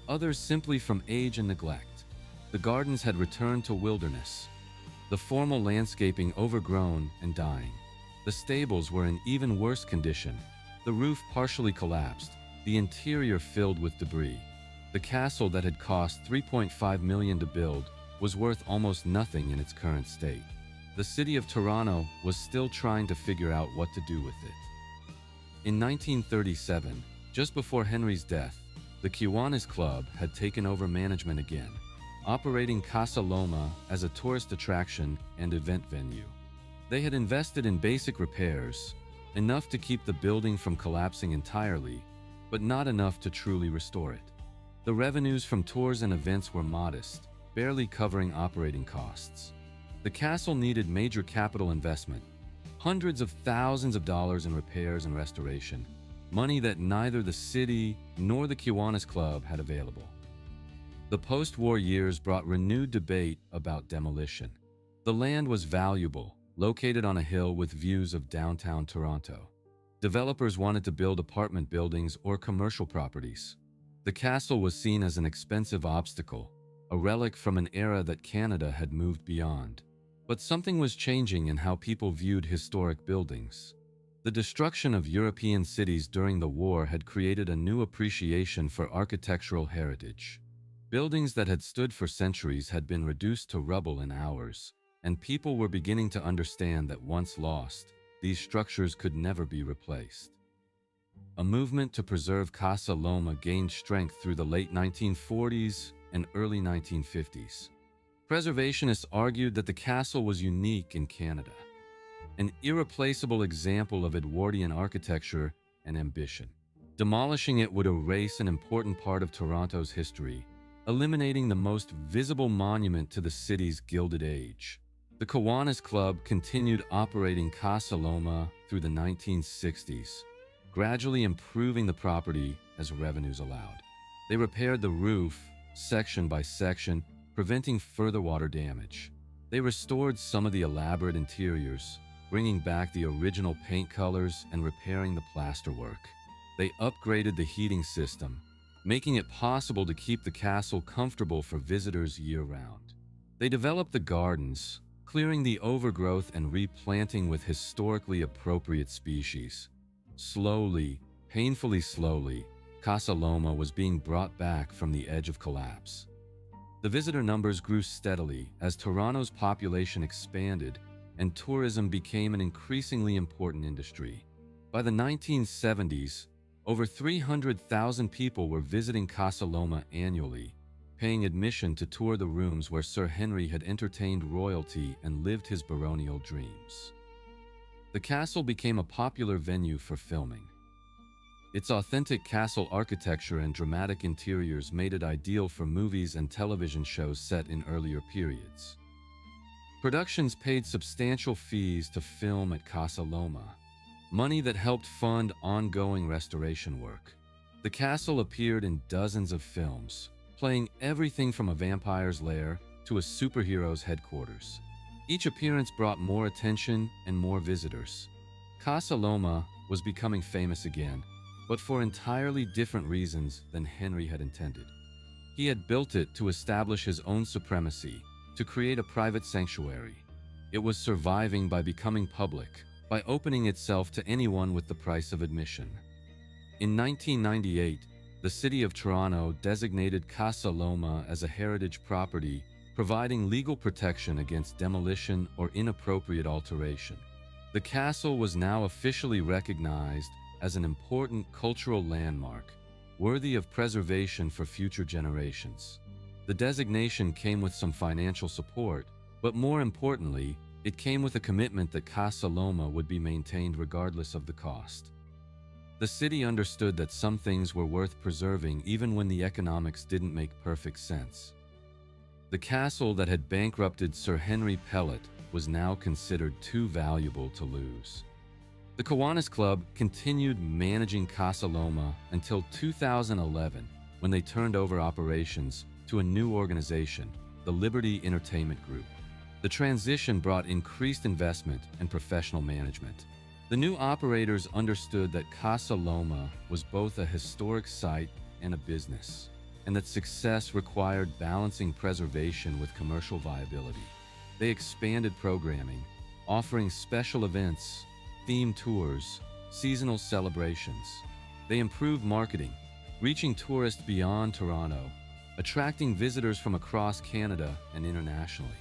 Speaker 1: others simply from age and neglect. The gardens had returned to wilderness, the formal landscaping overgrown and dying. The stables were in even worse condition, the roof partially collapsed, the interior filled with debris. The castle that had cost $3.5 million to build was worth almost nothing in its current state. The city of Toronto was still trying to figure out what to do with it. In 1937, just before Henry's death, the Kiwanis Club had taken over management again, operating Casa Loma as a tourist attraction and event venue. They had invested in basic repairs, enough to keep the building from collapsing entirely, but not enough to truly restore it. The revenues from tours and events were modest, barely covering operating costs. The castle needed major capital investment, hundreds of thousands of dollars in repairs and restoration, money that neither the city nor the Kiwanis Club had available. The post-war years brought renewed debate about demolition. The land was valuable, located on a hill with views of downtown Toronto. Developers wanted to build apartment buildings or commercial properties. The castle was seen as an expensive obstacle, a relic from an era that Canada had moved beyond. But something was changing in how people viewed historic buildings. The destruction of European cities during the war had created a new appreciation for architectural heritage. Buildings that had stood for centuries had been reduced to rubble in hours, and people were beginning to understand that once lost, these structures could never be replaced. A movement to preserve Casa Loma gained strength through the late 1940s and early 1950s. Preservationists argued that the castle was unique in Canada, an irreplaceable example of Edwardian architecture and ambition. Demolishing it would erase an important part of Toronto's history, eliminating the most visible monument to the city's Gilded Age. The Kiwanis Club continued operating Casa Loma through the 1960s, gradually improving the property as revenues allowed. They repaired the roof, section by section, preventing further water damage. They restored some of the elaborate interiors, bringing back the original paint colors and repairing the plasterwork. They upgraded the heating system, making it possible to keep the castle comfortable for visitors year-round. They developed the gardens, clearing the overgrowth and replanting with historically appropriate species. Slowly, painfully slowly, Casa Loma was being brought back from the edge of collapse. The visitor numbers grew steadily as Toronto's population expanded and tourism became an increasingly important industry. By the 1970s, over 300,000 people were visiting Casa Loma annually, paying admission to tour the rooms where Sir Henry had entertained royalty and lived his baronial dreams. The castle became a popular venue for filming. Its authentic castle architecture and dramatic interiors made it ideal for movies and television shows set in earlier periods. Productions paid substantial fees to film at Casa Loma, money that helped fund ongoing restoration work. The castle appeared in dozens of films, playing everything from a vampire's lair to a superhero's headquarters. Each appearance brought more attention and more visitors. Casa Loma was becoming famous again, but for entirely different reasons than Henry had intended. He had built it to establish his own supremacy, to create a private sanctuary. It was surviving by becoming public, by opening itself to anyone with the price of admission. In 1998, the City of Toronto designated Casa Loma as a heritage property, providing legal protection against demolition or inappropriate alteration. The castle was now officially recognized as an important cultural landmark, worthy of preservation for future generations. The designation came with some financial support, but more importantly, it came with a commitment that Casa Loma would be maintained regardless of the cost. The city understood that some things were worth preserving even when the economics didn't make perfect sense. The castle that had bankrupted Sir Henry Pellatt was now considered too valuable to lose. The Kiwanis Club continued managing Casa Loma until 2011, when they turned over operations to a new organization, the Liberty Entertainment Group. The transition brought increased investment and professional management. The new operators understood that Casa Loma was both a historic site and a business, and that success required balancing preservation with commercial viability. They expanded programming, offering special events, themed tours, seasonal celebrations. They improved marketing, reaching tourists beyond Toronto, attracting visitors from across Canada and internationally.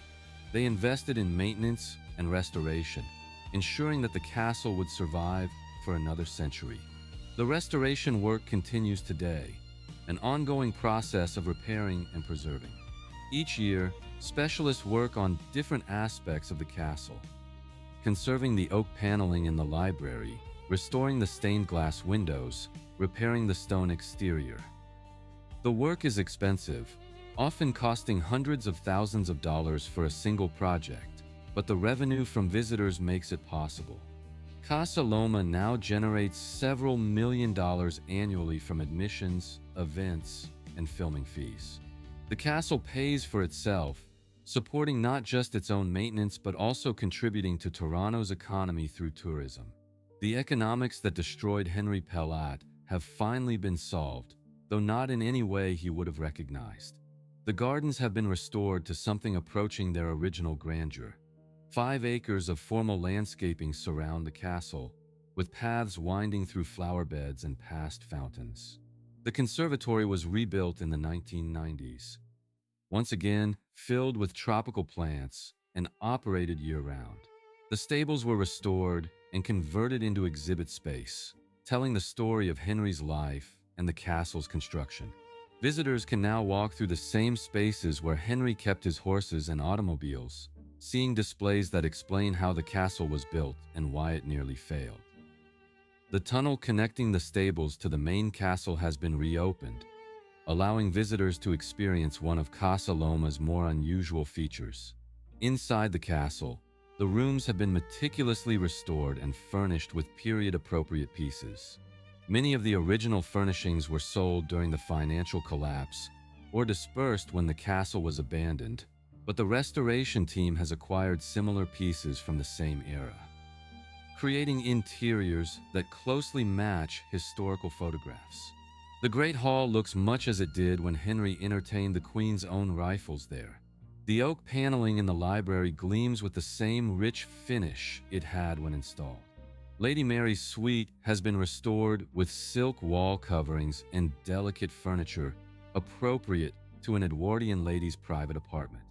Speaker 1: They invested in maintenance and restoration, ensuring that the castle would survive for another century. The restoration work continues today, an ongoing process of repairing and preserving. Each year, specialists work on different aspects of the castle, conserving the oak paneling in the library, restoring the stained glass windows, repairing the stone exterior. The work is expensive, often costing hundreds of thousands of dollars for a single project, but the revenue from visitors makes it possible. Casa Loma now generates several $million annually from admissions, events, and filming fees. The castle pays for itself, supporting not just its own maintenance but also contributing to Toronto's economy through tourism. The economics that destroyed Henry Pellatt have finally been solved, though not in any way he would have recognized. The gardens have been restored to something approaching their original grandeur. 5 acres of formal landscaping surround the castle, with paths winding through flower beds and past fountains. The conservatory was rebuilt in the 1990s, once again filled with tropical plants and operated year-round. The stables were restored and converted into exhibit space, telling the story of Henry's life and the castle's construction. Visitors can now walk through the same spaces where Henry kept his horses and automobiles, seeing displays that explain how the castle was built and why it nearly failed. The tunnel connecting the stables to the main castle has been reopened, allowing visitors to experience one of Casa Loma's more unusual features. Inside the castle, the rooms have been meticulously restored and furnished with period-appropriate pieces. Many of the original furnishings were sold during the financial collapse or dispersed when the castle was abandoned, but the restoration team has acquired similar pieces from the same era, creating interiors that closely match historical photographs. The Great Hall looks much as it did when Henry entertained the Queen's own rifles there. The oak paneling in the library gleams with the same rich finish it had when installed. Lady Mary's suite has been restored with silk wall coverings and delicate furniture appropriate to an Edwardian lady's private apartment.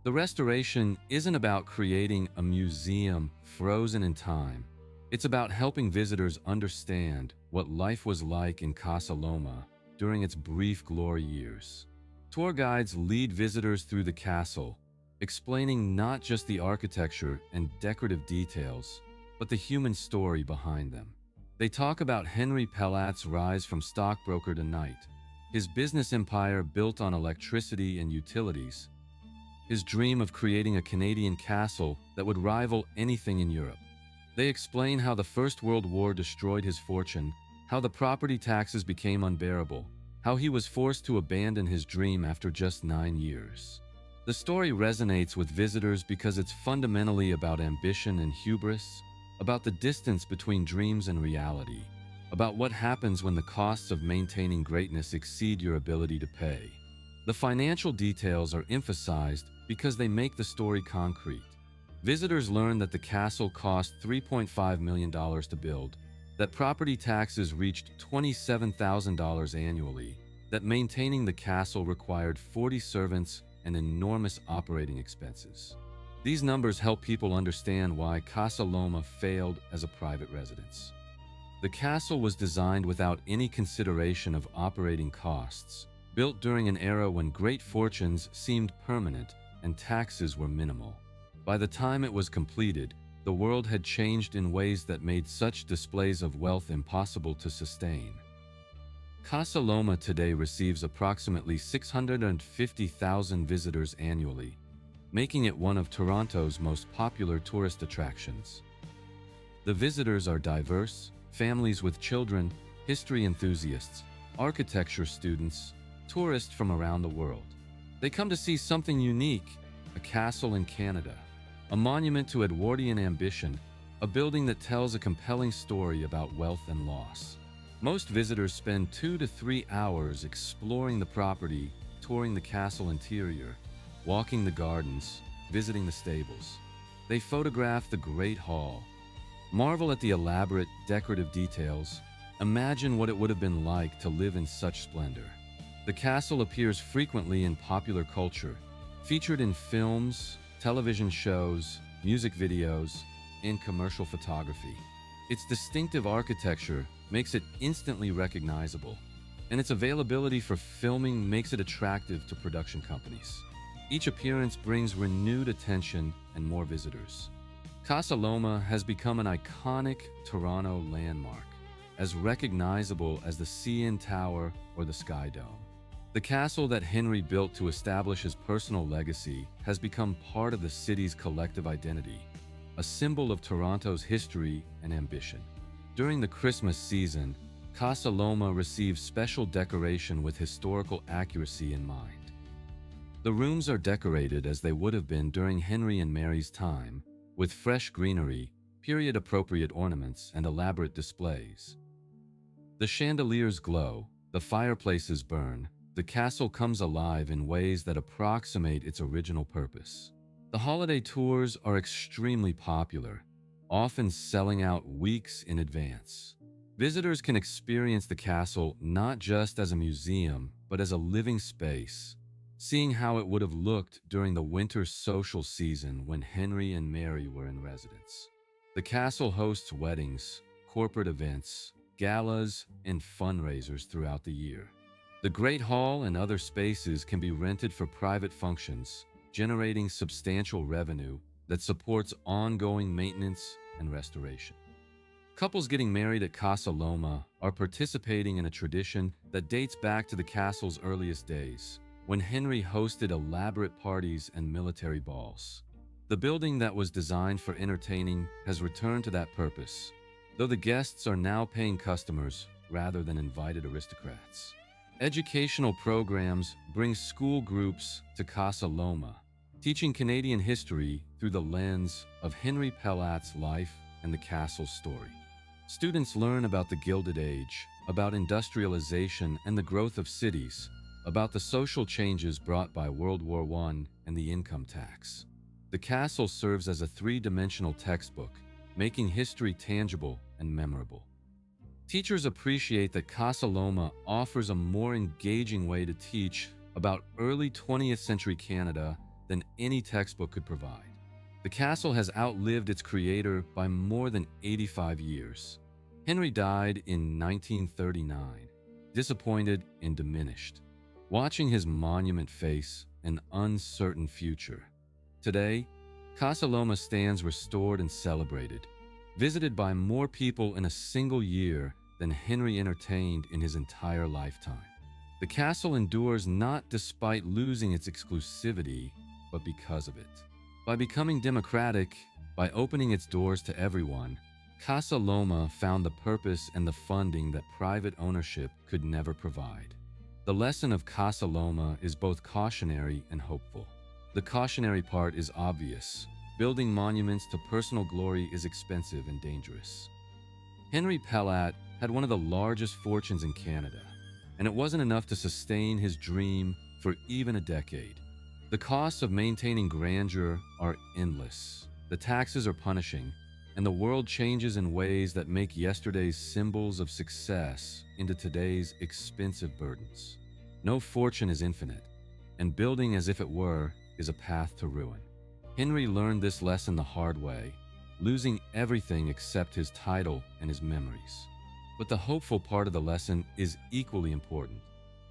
Speaker 1: The restoration isn't about creating a museum frozen in time. It's about helping visitors understand what life was like in Casa Loma during its brief glory years. Tour guides lead visitors through the castle, explaining not just the architecture and decorative details, but the human story behind them. They talk about Henry Pellatt's rise from stockbroker to knight, his business empire built on electricity and utilities, his dream of creating a Canadian castle that would rival anything in Europe. They explain how the First World War destroyed his fortune, how the property taxes became unbearable, how he was forced to abandon his dream after just 9 years. The story resonates with visitors because it's fundamentally about ambition and hubris, about the distance between dreams and reality, about what happens when the costs of maintaining greatness exceed your ability to pay. The financial details are emphasized because they make the story concrete. Visitors learn that the castle cost $3.5 million to build, that property taxes reached $27,000 annually, that maintaining the castle required 40 servants and enormous operating expenses. These numbers help people understand why Casa Loma failed as a private residence. The castle was designed without any consideration of operating costs, built during an era when great fortunes seemed permanent and taxes were minimal. By the time it was completed, the world had changed in ways that made such displays of wealth impossible to sustain. Casa Loma today receives approximately 650,000 visitors annually, making it one of Toronto's most popular tourist attractions. The visitors are diverse, families with children, history enthusiasts, architecture students, tourists from around the world. They come to see something unique, a castle in Canada, a monument to Edwardian ambition, a building that tells a compelling story about wealth and loss. Most visitors spend 2 to 3 hours exploring the property, touring the castle interior, walking the gardens, visiting the stables. They photograph the Great Hall, marvel at the elaborate decorative details, imagine what it would have been like to live in such splendor. The castle appears frequently in popular culture, featured in films, television shows, music videos, and commercial photography. Its distinctive architecture makes it instantly recognizable, and its availability for filming makes it attractive to production companies. Each appearance brings renewed attention and more visitors. Casa Loma has become an iconic Toronto landmark, as recognizable as the CN Tower or the Sky Dome. The castle that Henry built to establish his personal legacy has become part of the city's collective identity, a symbol of Toronto's history and ambition. During the Christmas season, Casa Loma receives special decoration with historical accuracy in mind. The rooms are decorated as they would have been during Henry and Mary's time, with fresh greenery, period-appropriate ornaments, and elaborate displays. The chandeliers glow, the fireplaces burn, the castle comes alive in ways that approximate its original purpose. The holiday tours are extremely popular, often selling out weeks in advance. Visitors can experience the castle not just as a museum, but as a living space, seeing how it would have looked during the winter social season when Henry and Mary were in residence. The castle hosts weddings, corporate events, galas, and fundraisers throughout the year. The Great Hall and other spaces can be rented for private functions, generating substantial revenue that supports ongoing maintenance and restoration. Couples getting married at Casa Loma are participating in a tradition that dates back to the castle's earliest days, when Henry hosted elaborate parties and military balls. The building that was designed for entertaining has returned to that purpose, though the guests are now paying customers rather than invited aristocrats. Educational programs bring school groups to Casa Loma, teaching Canadian history through the lens of Henry Pellatt's life and the castle's story. Students learn about the Gilded Age, about industrialization and the growth of cities, about the social changes brought by World War I and the income tax. The castle serves as a three-dimensional textbook, making history tangible and memorable. Teachers appreciate that Casa Loma offers a more engaging way to teach about early 20th century Canada than any textbook could provide. The castle has outlived its creator by more than 85 years. Henry died in 1939, disappointed and diminished, watching his monument face an uncertain future. Today, Casa Loma stands restored and celebrated, visited by more people in a single year than Henry entertained in his entire lifetime. The castle endures not despite losing its exclusivity, but because of it. By becoming democratic, by opening its doors to everyone, Casa Loma found the purpose and the funding that private ownership could never provide. The lesson of Casa Loma is both cautionary and hopeful. The cautionary part is obvious. Building monuments to personal glory is expensive and dangerous. Henry Pellatt had one of the largest fortunes in Canada, and it wasn't enough to sustain his dream for even a decade. The costs of maintaining grandeur are endless. The taxes are punishing, and the world changes in ways that make yesterday's symbols of success into today's expensive burdens. No fortune is infinite, and building as if it were is a path to ruin. Henry learned this lesson the hard way, losing everything except his title and his memories. But the hopeful part of the lesson is equally important.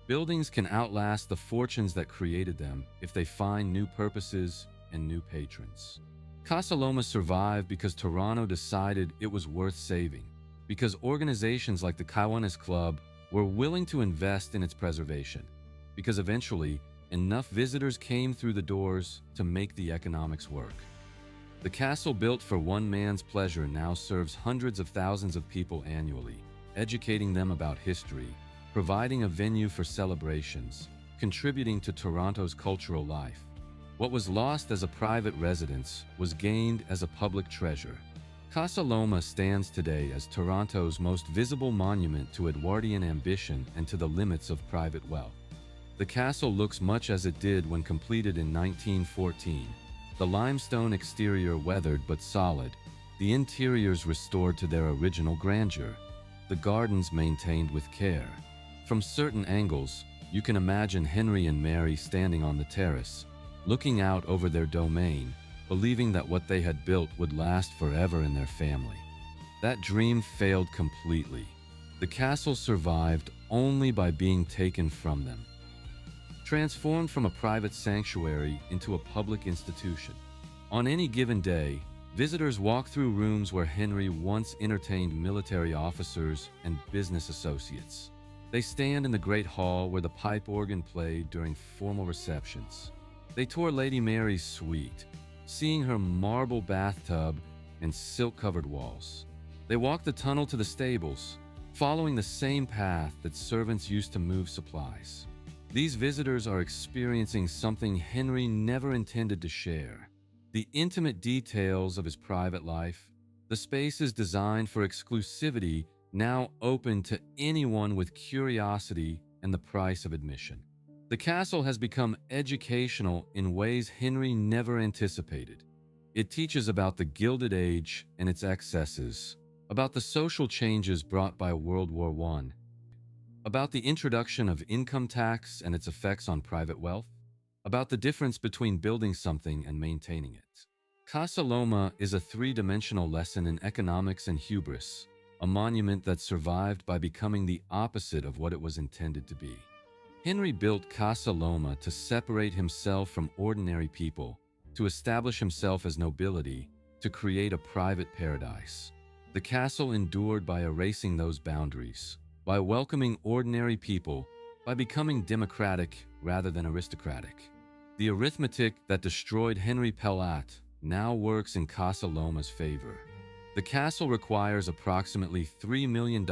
Speaker 1: Buildings can outlast the fortunes that created them if they find new purposes and new patrons. Casa Loma survived because Toronto decided it was worth saving, because organizations like the Kiwanis Club were willing to invest in its preservation, because eventually enough visitors came through the doors to make the economics work. The castle built for one man's pleasure now serves hundreds of thousands of people annually, educating them about history, providing a venue for celebrations, contributing to Toronto's cultural life. What was lost as a private residence was gained as a public treasure. Casa Loma stands today as Toronto's most visible monument to Edwardian ambition and to the limits of private wealth. The castle looks much as it did when completed in 1914. The limestone exterior weathered but solid, the interiors restored to their original grandeur, the gardens maintained with care. From certain angles, you can imagine Henry and Mary standing on the terrace, looking out over their domain, believing that what they had built would last forever in their family. That dream failed completely. The castle survived only by being taken from them, transformed from a private sanctuary into a public institution. On any given day, visitors walk through rooms where Henry once entertained military officers and business associates. They stand in the Great Hall where the pipe organ played during formal receptions. They tour Lady Mary's suite, seeing her marble bathtub and silk-covered walls. They walk the tunnel to the stables, following the same path that servants used to move supplies. These visitors are experiencing something Henry never intended to share: the intimate details of his private life. The space is designed for exclusivity, now open to anyone with curiosity and the price of admission. The castle has become educational in ways Henry never anticipated. It teaches about the Gilded Age and its excesses, about the social changes brought by World War I, about the introduction of income tax and its effects on private wealth, about the difference between building something and maintaining it. Casa Loma is a three-dimensional lesson in economics and hubris, a monument that survived by becoming the opposite of what it was intended to be. Henry built Casa Loma to separate himself from ordinary people, to establish himself as nobility, to create a private paradise. The castle endured by erasing those boundaries, by welcoming ordinary people, by becoming democratic rather than aristocratic. The arithmetic that destroyed Henry Pellatt now works in Casa Loma's favor. The castle requires approximately $3 million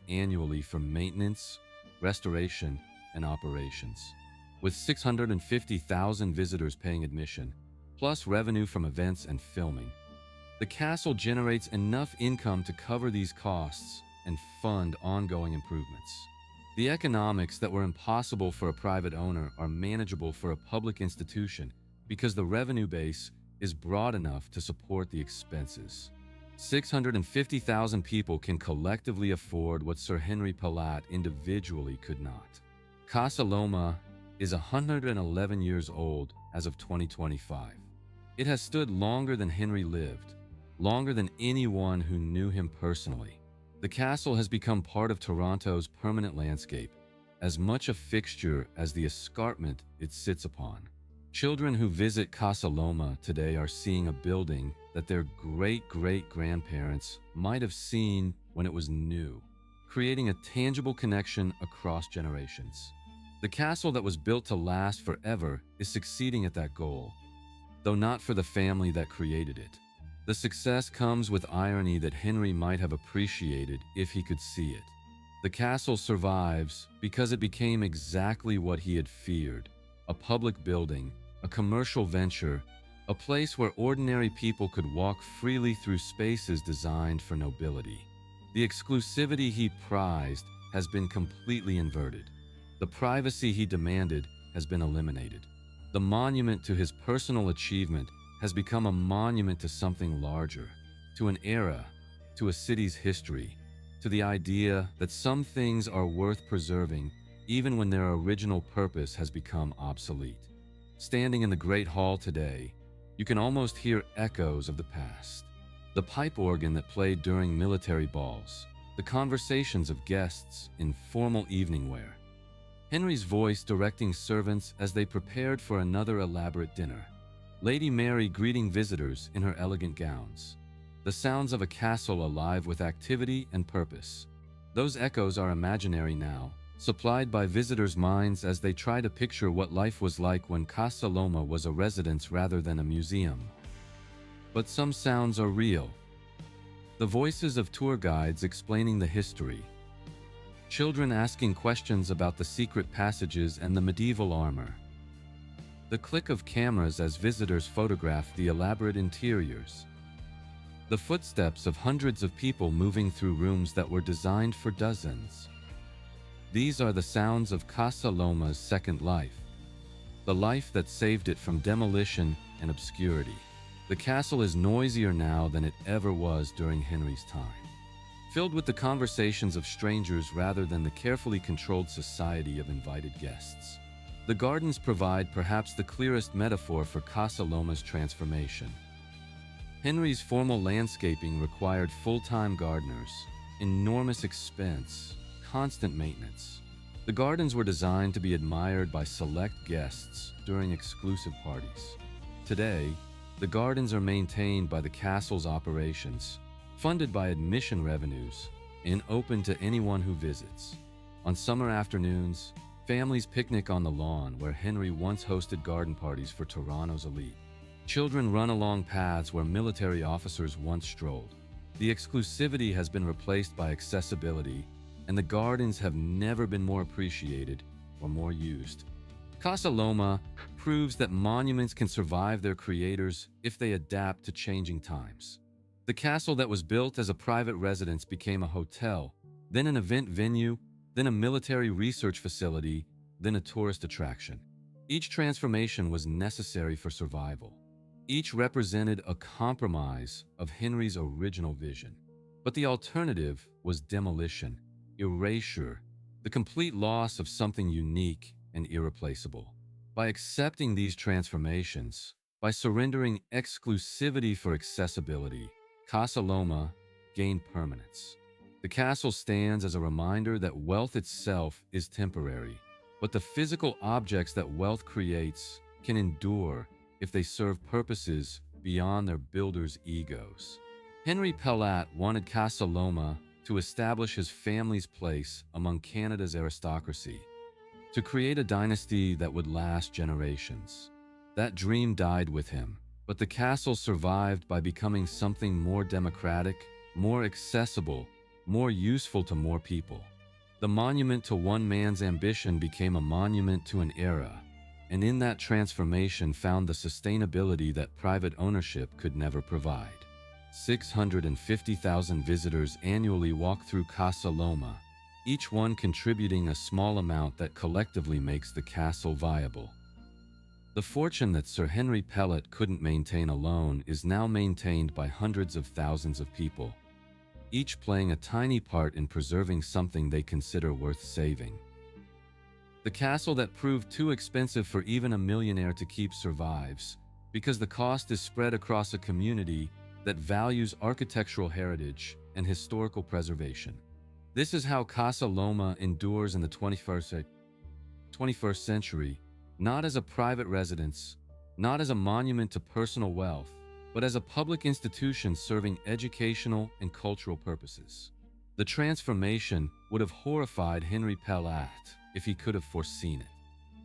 Speaker 1: annually for maintenance, restoration, and operations, with 650,000 visitors paying admission, plus revenue from events and filming. The castle generates enough income to cover these costs and fund ongoing improvements. The economics that were impossible for a private owner are manageable for a public institution because the revenue base is broad enough to support the expenses. 650,000 people can collectively afford what Sir Henry Pellatt individually could not. Casa Loma is 111 years old as of 2025. It has stood longer than Henry lived, longer than anyone who knew him personally. The castle has become part of Toronto's permanent landscape, as much a fixture as the escarpment it sits upon. Children who visit Casa Loma today are seeing a building that their great-great-grandparents might have seen when it was new, creating a tangible connection across generations. The castle that was built to last forever is succeeding at that goal, though not for the family that created it. The success comes with irony that Henry might have appreciated if he could see it. The castle survives because it became exactly what he had feared: a public building, a commercial venture, a place where ordinary people could walk freely through spaces designed for nobility. The exclusivity he prized has been completely inverted. The privacy he demanded has been eliminated. The monument to his personal achievement has become a monument to something larger, to an era, to a city's history, to the idea that some things are worth preserving even when their original purpose has become obsolete. Standing in the Great Hall today, you can almost hear echoes of the past. The pipe organ that played during military balls, the conversations of guests in formal evening wear, Henry's voice directing servants as they prepared for another elaborate dinner, Lady Mary greeting visitors in her elegant gowns, the sounds of a castle alive with activity and purpose. Those echoes are imaginary now, supplied by visitors' minds as they try to picture what life was like when Casa Loma was a residence rather than a museum. But some sounds are real. The voices of tour guides explaining the history, children asking questions about the secret passages and the medieval armor, the click of cameras as visitors photograph the elaborate interiors, the footsteps of hundreds of people moving through rooms that were designed for dozens. These are the sounds of Casa Loma's second life, the life that saved it from demolition and obscurity. The castle is noisier now than it ever was during Henry's time, filled with the conversations of strangers rather than the carefully controlled society of invited guests. The gardens provide perhaps the clearest metaphor for Casa Loma's transformation. Henry's formal landscaping required full-time gardeners, enormous expense, constant maintenance. The gardens were designed to be admired by select guests during exclusive parties. Today, the gardens are maintained by the castle's operations, funded by admission revenues, and open to anyone who visits. On summer afternoons, families picnic on the lawn where Henry once hosted garden parties for Toronto's elite. Children run along paths where military officers once strolled. The exclusivity has been replaced by accessibility, and the gardens have never been more appreciated or more used. Casa Loma proves that monuments can survive their creators if they adapt to changing times. The castle that was built as a private residence became a hotel, then an event venue, then a military research facility, then a tourist attraction. Each transformation was necessary for survival. Each represented a compromise of Henry's original vision. But the alternative was demolition, erasure, the complete loss of something unique and irreplaceable. By accepting these transformations, by surrendering exclusivity for accessibility, Casa Loma gained permanence. The castle stands as a reminder that wealth itself is temporary, but the physical objects that wealth creates can endure if they serve purposes beyond their builders' egos. Henry Pellatt wanted Casa Loma to establish his family's place among Canada's aristocracy, to create a dynasty that would last generations. That dream died with him, but the castle survived by becoming something more democratic, more accessible, more useful to more people. The monument to one man's ambition became a monument to an era, and in that transformation found the sustainability that private ownership could never provide. 650,000 visitors annually walk through Casa Loma, each one contributing a small amount that collectively makes the castle viable. The fortune that Sir Henry Pellatt couldn't maintain alone is now maintained by hundreds of thousands of people, each playing a tiny part in preserving something they consider worth saving. The castle that proved too expensive for even a millionaire to keep survives, because the cost is spread across a community that values architectural heritage and historical preservation. This is how Casa Loma endures in the 21st century, not as a private residence, not as a monument to personal wealth, but as a public institution serving educational and cultural purposes. The transformation would have horrified Henry Pellatt if he could have foreseen it.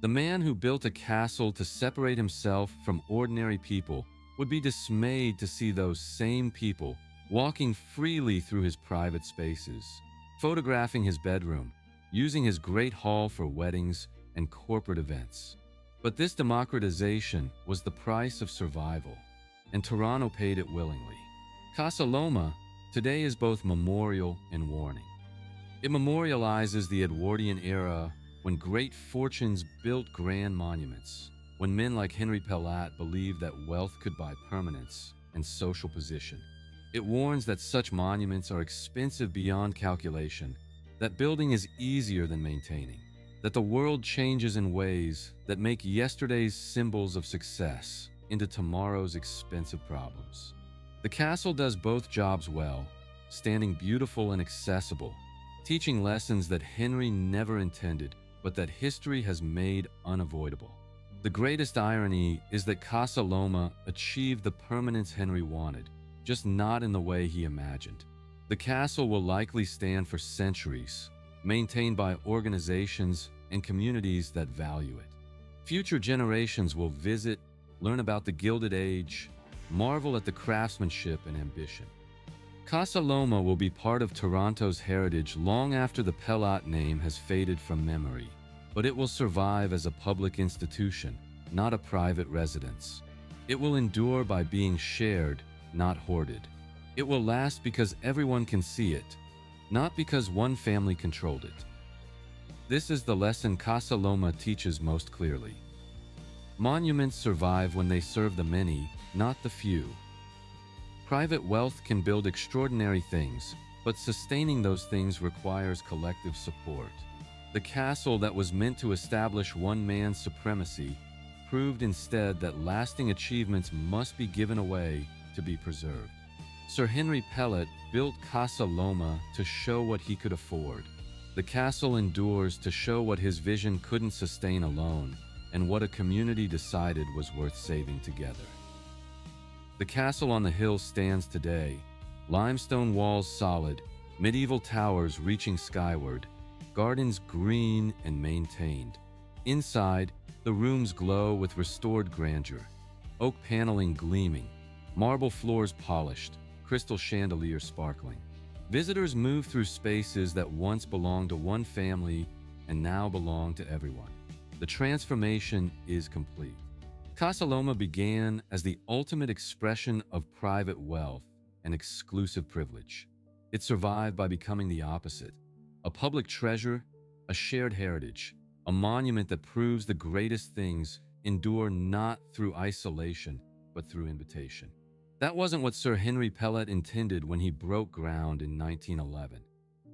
Speaker 1: The man who built a castle to separate himself from ordinary people would be dismayed to see those same people walking freely through his private spaces, photographing his bedroom, using his great hall for weddings and corporate events. But this democratization was the price of survival, and Toronto paid it willingly. Casa Loma today is both memorial and warning. It memorializes the Edwardian era when great fortunes built grand monuments, when men like Henry Pellatt believed that wealth could buy permanence and social position. It warns that such monuments are expensive beyond calculation, that building is easier than maintaining, that the world changes in ways that make yesterday's symbols of success into tomorrow's expensive problems. The castle does both jobs well, standing beautiful and accessible, teaching lessons that Henry never intended, but that history has made unavoidable. The greatest irony is that Casa Loma achieved the permanence Henry wanted, just not in the way he imagined. The castle will likely stand for centuries, maintained by organizations and communities that value it. Future generations will visit, learn about the Gilded Age, marvel at the craftsmanship and ambition. Casa Loma will be part of Toronto's heritage long after the Pellatt name has faded from memory, but it will survive as a public institution, not a private residence. It will endure by being shared, not hoarded. It will last because everyone can see it, not because one family controlled it. This is the lesson Casa Loma teaches most clearly. Monuments survive when they serve the many, not the few. Private wealth can build extraordinary things, but sustaining those things requires collective support. The castle that was meant to establish one man's supremacy proved instead that lasting achievements must be given away to be preserved. Sir Henry Pellatt built Casa Loma to show what he could afford. The castle endures to show what his vision couldn't sustain alone, and what a community decided was worth saving together. The castle on the hill stands today, limestone walls solid, medieval towers reaching skyward, gardens green and maintained. Inside, the rooms glow with restored grandeur, oak paneling gleaming, marble floors polished, crystal chandeliers sparkling. Visitors move through spaces that once belonged to one family and now belong to everyone. The transformation is complete. Casa Loma began as the ultimate expression of private wealth and exclusive privilege. It survived by becoming the opposite, a public treasure, a shared heritage, a monument that proves the greatest things endure not through isolation, but but through invitation. That wasn't what Sir Henry Pellatt intended when he broke ground in 1911,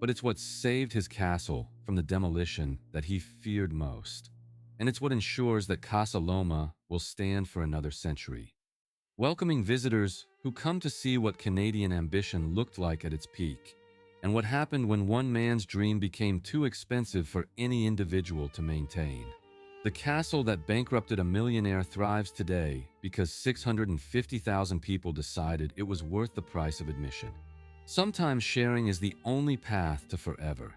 Speaker 1: but it's what saved his castle from the demolition that he feared most. And it's what ensures that Casa Loma will stand for another century, welcoming visitors who come to see what Canadian ambition looked like at its peak, and what happened when one man's dream became too expensive for any individual to maintain. The castle that bankrupted a millionaire thrives today because 650,000 people decided it was worth the price of admission. Sometimes sharing is the only path to forever.